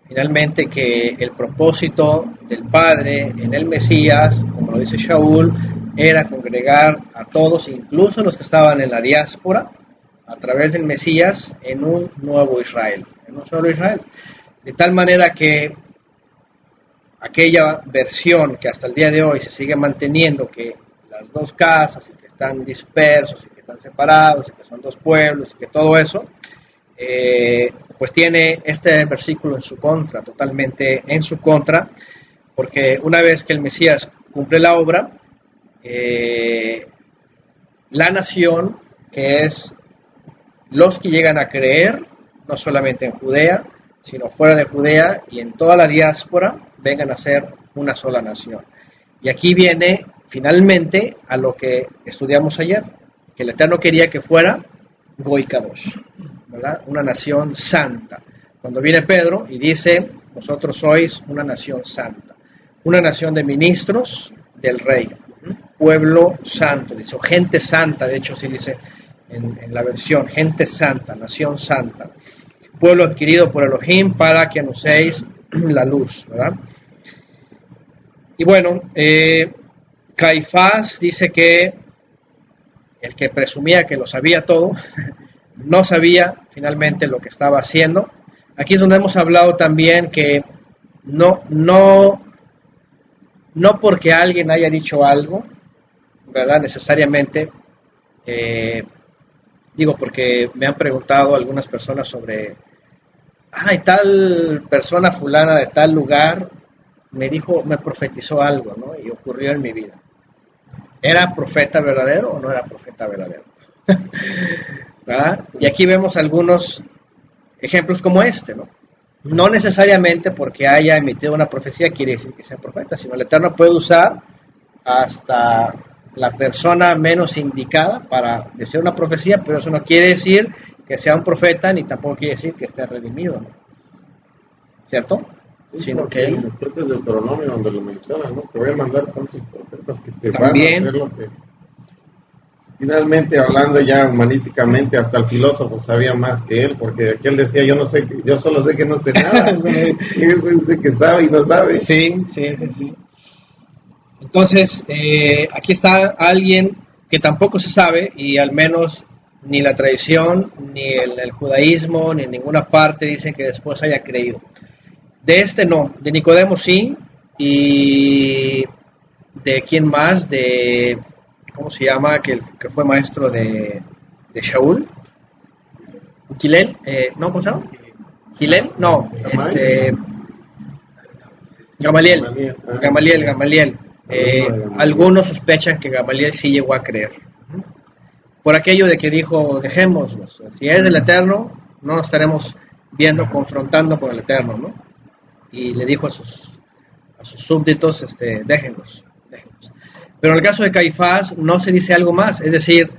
finalmente que el propósito del Padre en el Mesías, como lo dice Shaul, era congregar a todos, incluso los que estaban en la diáspora, a través del Mesías, en un nuevo Israel, en un solo Israel. De tal manera que aquella versión que hasta el día de hoy se sigue manteniendo, que las dos casas, y que están dispersos, y que están separados, y que son dos pueblos, y que todo eso, pues tiene este versículo en su contra, totalmente en su contra, porque una vez que el Mesías cumple la obra, la nación, que es los que llegan a creer, no solamente en Judea, sino fuera de Judea y en toda la diáspora, vengan a ser una sola nación. Y aquí viene finalmente a lo que estudiamos ayer, que el Eterno quería que fuera Goy Kadosh, ¿verdad? Una nación santa. Cuando viene Pedro y dice, vosotros sois una nación santa, una nación de ministros del rey, pueblo santo, dice, o gente santa, de hecho sí dice en la versión, gente santa, nación santa, pueblo adquirido por Elohim para que anunciéis la luz, ¿verdad? Y bueno, Caifás dice que el que presumía que lo sabía todo, no sabía finalmente lo que estaba haciendo. Aquí es donde hemos hablado también que no porque alguien haya dicho algo, ¿verdad? Necesariamente, digo porque me han preguntado algunas personas sobre, y tal persona fulana de tal lugar me profetizó algo, ¿no? Y ocurrió en mi vida. ¿Era profeta verdadero o no era profeta verdadero? ¿Verdad? Y aquí vemos algunos ejemplos como este, ¿no? No necesariamente porque haya emitido una profecía quiere decir que sea profeta, sino el Eterno puede usar hasta la persona menos indicada para decir una profecía, pero eso no quiere decir que sea un profeta, ni tampoco quiere decir que esté redimido, ¿no? ¿Cierto? Sí, Sino porque que creo que es Deuteronomio donde lo menciona, ¿no? Te voy a mandar con sus profetas que te también, van a hacer lo que... Finalmente, hablando ya humanísticamente, hasta el filósofo sabía más que él, porque aquel decía, yo solo sé que no sé nada, y él dice que sabe y no sabe. Sí. Entonces, aquí está alguien que tampoco se sabe, y al menos ni la tradición, ni el judaísmo, ni en ninguna parte dicen que después haya creído. De este no, de Nicodemo sí, y de quién más, de, ¿cómo se llama? Que fue maestro de Shaul, Gilel, no, ¿cómo se llama? Gilel, no, Gamaliel. Algunos sospechan que Gamaliel sí llegó a creer, por aquello de que dijo, dejémoslos, si es del Eterno, no nos estaremos viendo, confrontando con el Eterno, ¿no? Y le dijo a sus súbditos, déjenlos. Pero en el caso de Caifás no se dice algo más, es decir,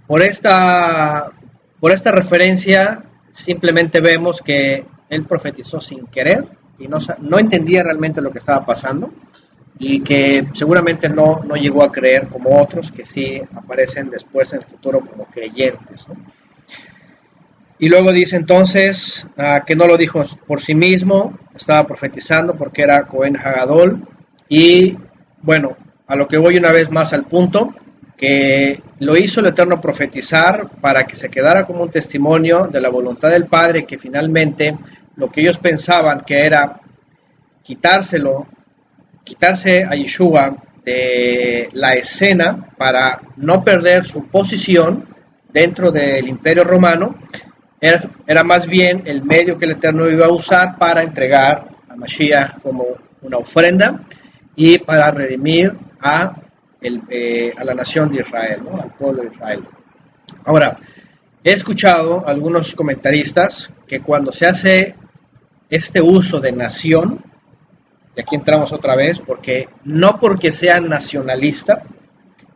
por esta referencia simplemente vemos que él profetizó sin querer y no entendía realmente lo que estaba pasando, y que seguramente no llegó a creer como otros que sí aparecen después en el futuro como creyentes, ¿no? Y luego dice entonces que no lo dijo por sí mismo, estaba profetizando porque era Cohen Hagadol. Y bueno, a lo que voy una vez más al punto, que lo hizo el Eterno profetizar para que se quedara como un testimonio de la voluntad del Padre, que finalmente lo que ellos pensaban que era quitarse a Yeshua de la escena para no perder su posición dentro del Imperio Romano, era más bien el medio que el Eterno iba a usar para entregar a Mashiach como una ofrenda y para redimir a la nación de Israel, ¿no? Al pueblo de Israel. Ahora, he escuchado a algunos comentaristas que cuando se hace este uso de nación, y aquí entramos otra vez, no porque sea nacionalista,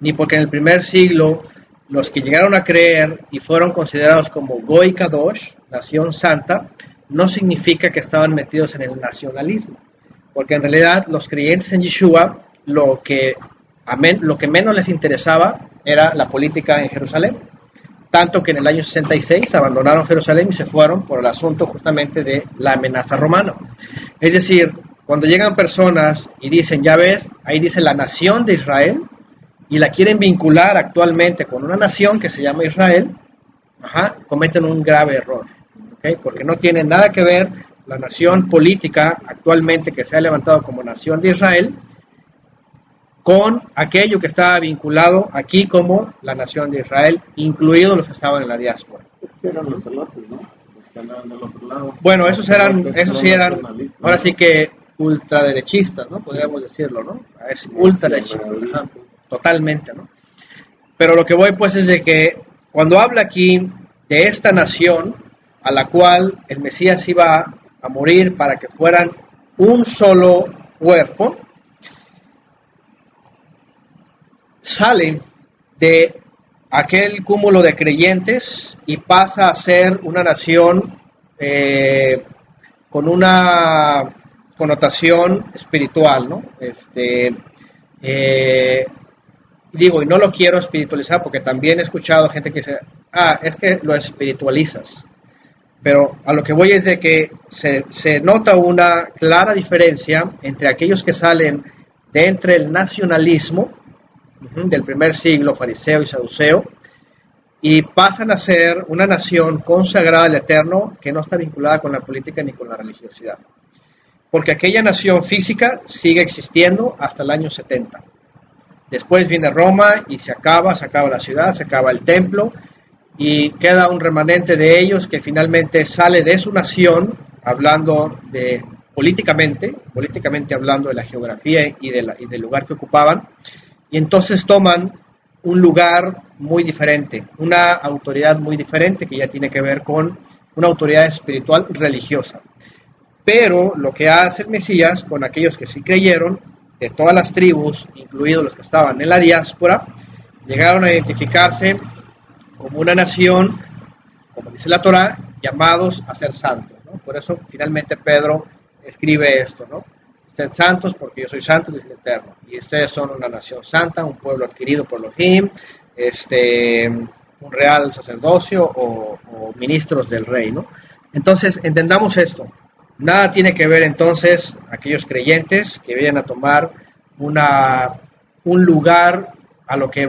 ni porque en el primer siglo los que llegaron a creer y fueron considerados como Goy Kadosh, nación santa, no significa que estaban metidos en el nacionalismo, porque en realidad los creyentes en Yeshua lo que menos les interesaba era la política en Jerusalén, tanto que en el año 66 abandonaron Jerusalén y se fueron por el asunto justamente de la amenaza romana. Es decir, cuando llegan personas y dicen, ya ves, ahí dice la nación de Israel, y la quieren vincular actualmente con una nación que se llama Israel, cometen un grave error, ¿okay? Porque no tiene nada que ver la nación política actualmente que se ha levantado como nación de Israel con aquello que estaba vinculado aquí como la nación de Israel, incluidos los que estaban en la diáspora. Estos eran los celotes, ¿no? Los que andaban del otro lado. Bueno, esos sí eran, ahora sí que ultraderechistas, ¿no? Podríamos decirlo, ¿no? Es ultraderechista, totalmente, ¿no? Pero lo que voy pues es de que cuando habla aquí de esta nación a la cual el Mesías iba a morir para que fueran un solo cuerpo, sale de aquel cúmulo de creyentes y pasa a ser una nación con una connotación espiritual, ¿no? Digo, y no lo quiero espiritualizar porque también he escuchado gente que dice, es que lo espiritualizas. Pero a lo que voy es de que se nota una clara diferencia entre aquellos que salen de entre el nacionalismo del primer siglo, fariseo y saduceo, y pasan a ser una nación consagrada al Eterno que no está vinculada con la política ni con la religiosidad. Porque aquella nación física sigue existiendo hasta el año 70. Después viene Roma y se acaba la ciudad, se acaba el templo, y queda un remanente de ellos que finalmente sale de su nación, hablando de políticamente hablando de la geografía y del lugar que ocupaban, y entonces toman un lugar muy diferente, una autoridad muy diferente que ya tiene que ver con una autoridad espiritual religiosa. Pero lo que hace el Mesías con aquellos que sí creyeron, de todas las tribus, incluidos los que estaban en la diáspora, llegaron a identificarse como una nación, como dice la Torá, llamados a ser santos, ¿no? Por eso finalmente Pedro escribe esto, ¿no? Sed santos porque yo soy santo, dice el Eterno, y ustedes son una nación santa, un pueblo adquirido por Elohim, un real sacerdocio o ministros del rey, ¿no? Entonces entendamos esto. Nada tiene que ver entonces aquellos creyentes que vayan a tomar un lugar a lo que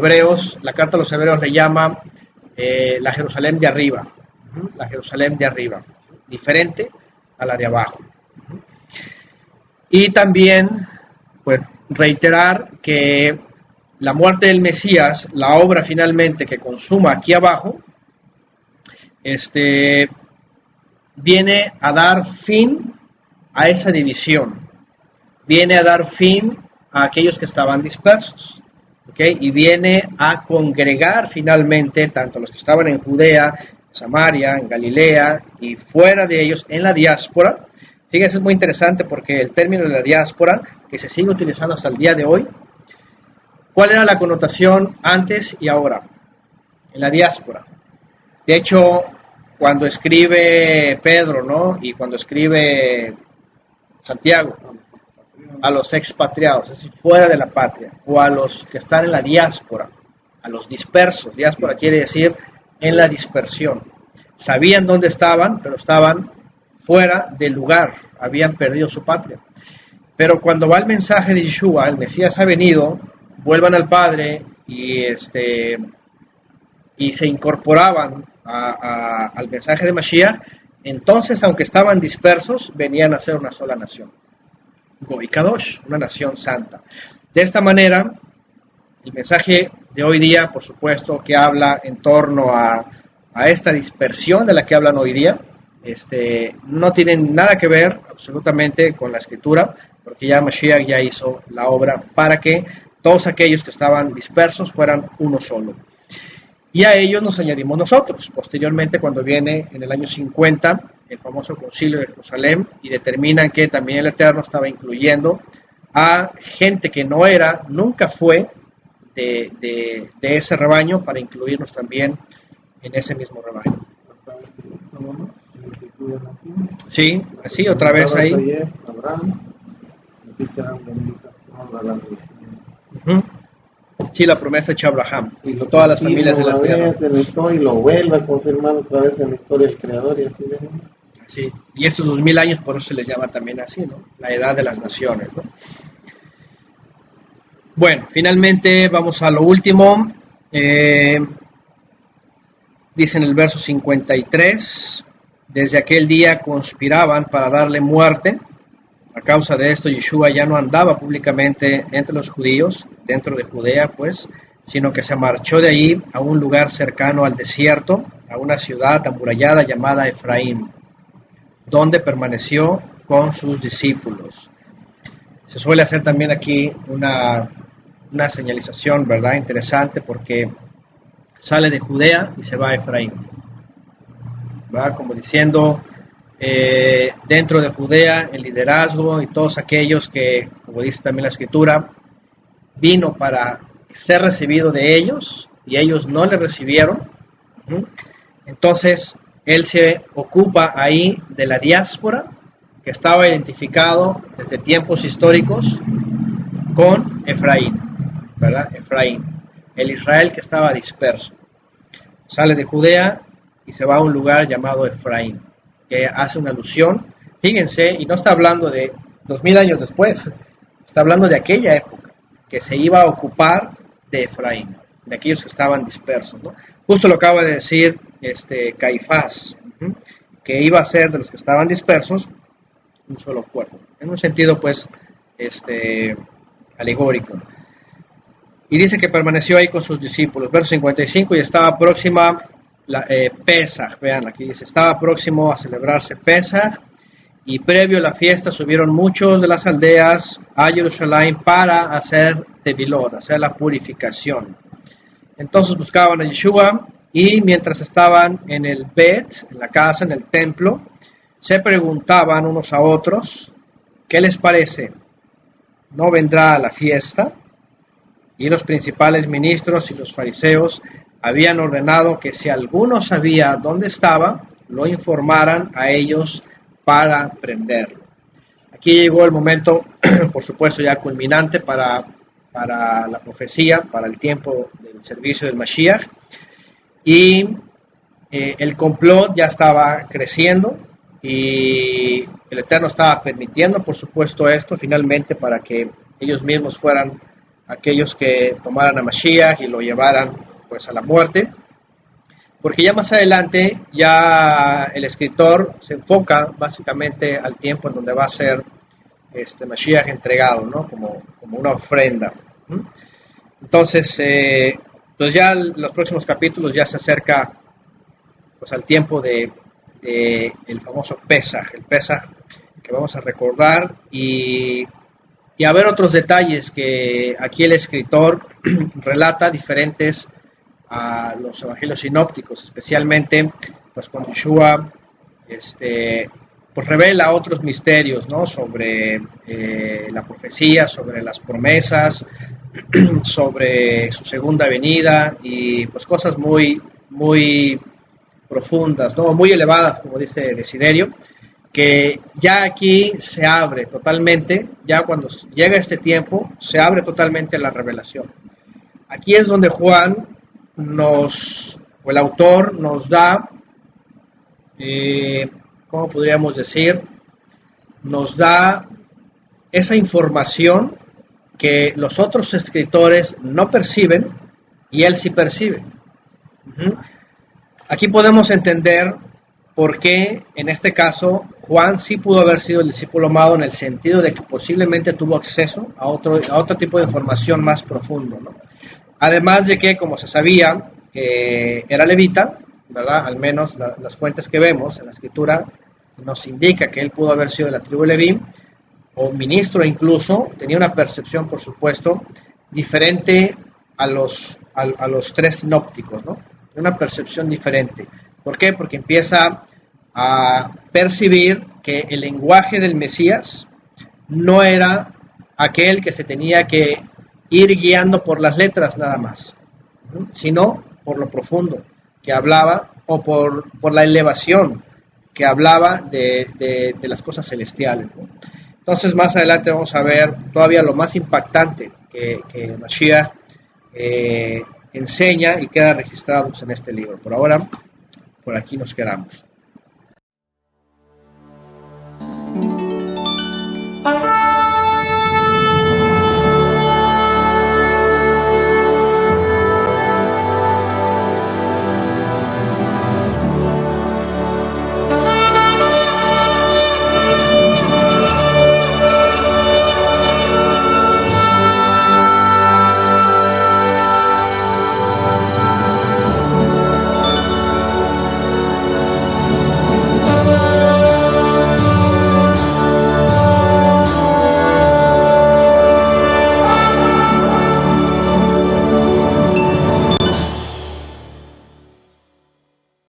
la carta a los hebreos le llama la Jerusalén de arriba, la Jerusalén de arriba, diferente a la de abajo. Y también, pues, reiterar que la muerte del Mesías, la obra finalmente que consuma aquí abajo, viene a dar fin a esa división, viene a dar fin a aquellos que estaban dispersos, ¿okay? Y viene a congregar finalmente tanto los que estaban en Judea, Samaria, en Galilea y fuera de ellos en la diáspora. Fíjense, es muy interesante porque el término de la diáspora, que se sigue utilizando hasta el día de hoy, ¿cuál era la connotación antes y ahora? En la diáspora. De hecho, cuando escribe Pedro, ¿no? Y cuando escribe Santiago, a los expatriados, es decir, fuera de la patria, o a los que están en la diáspora, a los dispersos. Diáspora quiere decir en la dispersión. Sabían dónde estaban, pero estaban fuera del lugar, habían perdido su patria. Pero cuando va el mensaje de Yeshua, el Mesías ha venido, vuelvan al Padre y se incorporaban al mensaje de Mashiach, entonces, aunque estaban dispersos, venían a ser una sola nación. Goy Kadosh, una nación santa. De esta manera, el mensaje de hoy día, por supuesto, que habla en torno a esta dispersión de la que hablan hoy día, no tienen nada que ver absolutamente con la escritura, porque ya Mashiach ya hizo la obra para que todos aquellos que estaban dispersos fueran uno solo. Y a ellos nos añadimos nosotros, posteriormente cuando viene en el año 50 el famoso concilio de Jerusalén y determinan que también el Eterno estaba incluyendo a gente que nunca fue de ese rebaño para incluirnos también en ese mismo rebaño. Sí, así otra vez ahí. Sí, la promesa hecha a Abraham y todas las familias de la tierra. En la historia y lo vuelve a confirmar otra vez en la historia del Creador y así ven. Sí, y estos 2000 años por eso se les llama también así, ¿no? La edad de las naciones, ¿no? Bueno, finalmente vamos a lo último. Dice en el verso 53, desde aquel día conspiraban para darle muerte. A causa de esto, Yeshua ya no andaba públicamente entre los judíos, dentro de Judea, pues, sino que se marchó de allí a un lugar cercano al desierto, a una ciudad amurallada llamada Efraín, donde permaneció con sus discípulos. Se suele hacer también aquí una señalización, ¿verdad? Interesante, porque sale de Judea y se va a Efraín, ¿verdad? Como diciendo, dentro de Judea, el liderazgo y todos aquellos que, como dice también la Escritura, vino para ser recibido de ellos y ellos no le recibieron. Entonces él se ocupa ahí de la diáspora que estaba identificado desde tiempos históricos con Efraín, ¿verdad? Efraín, el Israel que estaba disperso. Sale de Judea y se va a un lugar llamado Efraín, que hace una alusión, fíjense, y no está hablando de 2000 años después, está hablando de aquella época, que se iba a ocupar de Efraín, de aquellos que estaban dispersos, ¿no? Justo lo acaba de decir Caifás, que iba a ser de los que estaban dispersos un solo cuerpo, en un sentido pues alegórico. Y dice que permaneció ahí con sus discípulos. Verso 55, y estaba próxima Pesaj, vean, aquí dice, estaba próximo a celebrarse Pesaj, y previo a la fiesta subieron muchos de las aldeas a Jerusalén para hacer tevilot, hacer la purificación. Entonces buscaban a Yeshua, y mientras estaban en el Bet, en la casa, en el templo, se preguntaban unos a otros, ¿qué les parece? ¿No vendrá a la fiesta? Y los principales ministros y los fariseos habían ordenado que si alguno sabía dónde estaba, lo informaran a ellos para prenderlo. Aquí llegó el momento, por supuesto, ya culminante para la profecía, para el tiempo del servicio del Mashiach, y el complot ya estaba creciendo, y el Eterno estaba permitiendo, por supuesto, esto finalmente para que ellos mismos fueran aquellos que tomaran a Mashiach y lo llevaran pues a la muerte, porque ya más adelante ya el escritor se enfoca básicamente al tiempo en donde va a ser Mashiach entregado, ¿no? como una ofrenda. Entonces pues ya los próximos capítulos ya se acerca pues al tiempo de el famoso Pesaj, el Pesaj que vamos a recordar, y a ver otros detalles que aquí el escritor relata diferentes a los evangelios sinópticos, especialmente pues cuando Yeshua pues revela otros misterios, ¿no? Sobre la profecía, sobre las promesas, sobre su segunda venida, y pues cosas muy profundas, ¿no? Muy elevadas, como dice Desiderio, que ya aquí se abre totalmente, ya cuando llega este tiempo, se abre totalmente la revelación. Aquí es donde Juan o el autor nos da, ¿cómo podríamos decir? Nos da esa información que los otros escritores no perciben y él sí percibe. Aquí podemos entender por qué en este caso Juan sí pudo haber sido el discípulo amado, en el sentido de que posiblemente tuvo acceso a otro tipo de información más profundo, ¿no? Además de que, como se sabía que era levita, ¿verdad? Al menos las fuentes que vemos en la escritura nos indica que él pudo haber sido de la tribu de Leví, o ministro incluso, tenía una percepción, por supuesto, diferente a los tres sinópticos, ¿no? Una percepción diferente. ¿Por qué? Porque empieza a percibir que el lenguaje del Mesías no era aquel que se tenía que ir guiando por las letras nada más, sino por lo profundo que hablaba, o por la elevación que hablaba de las cosas celestiales, ¿no? Entonces más adelante vamos a ver todavía lo más impactante que Mashiach enseña y queda registrado en este libro. Por ahora, por aquí nos quedamos.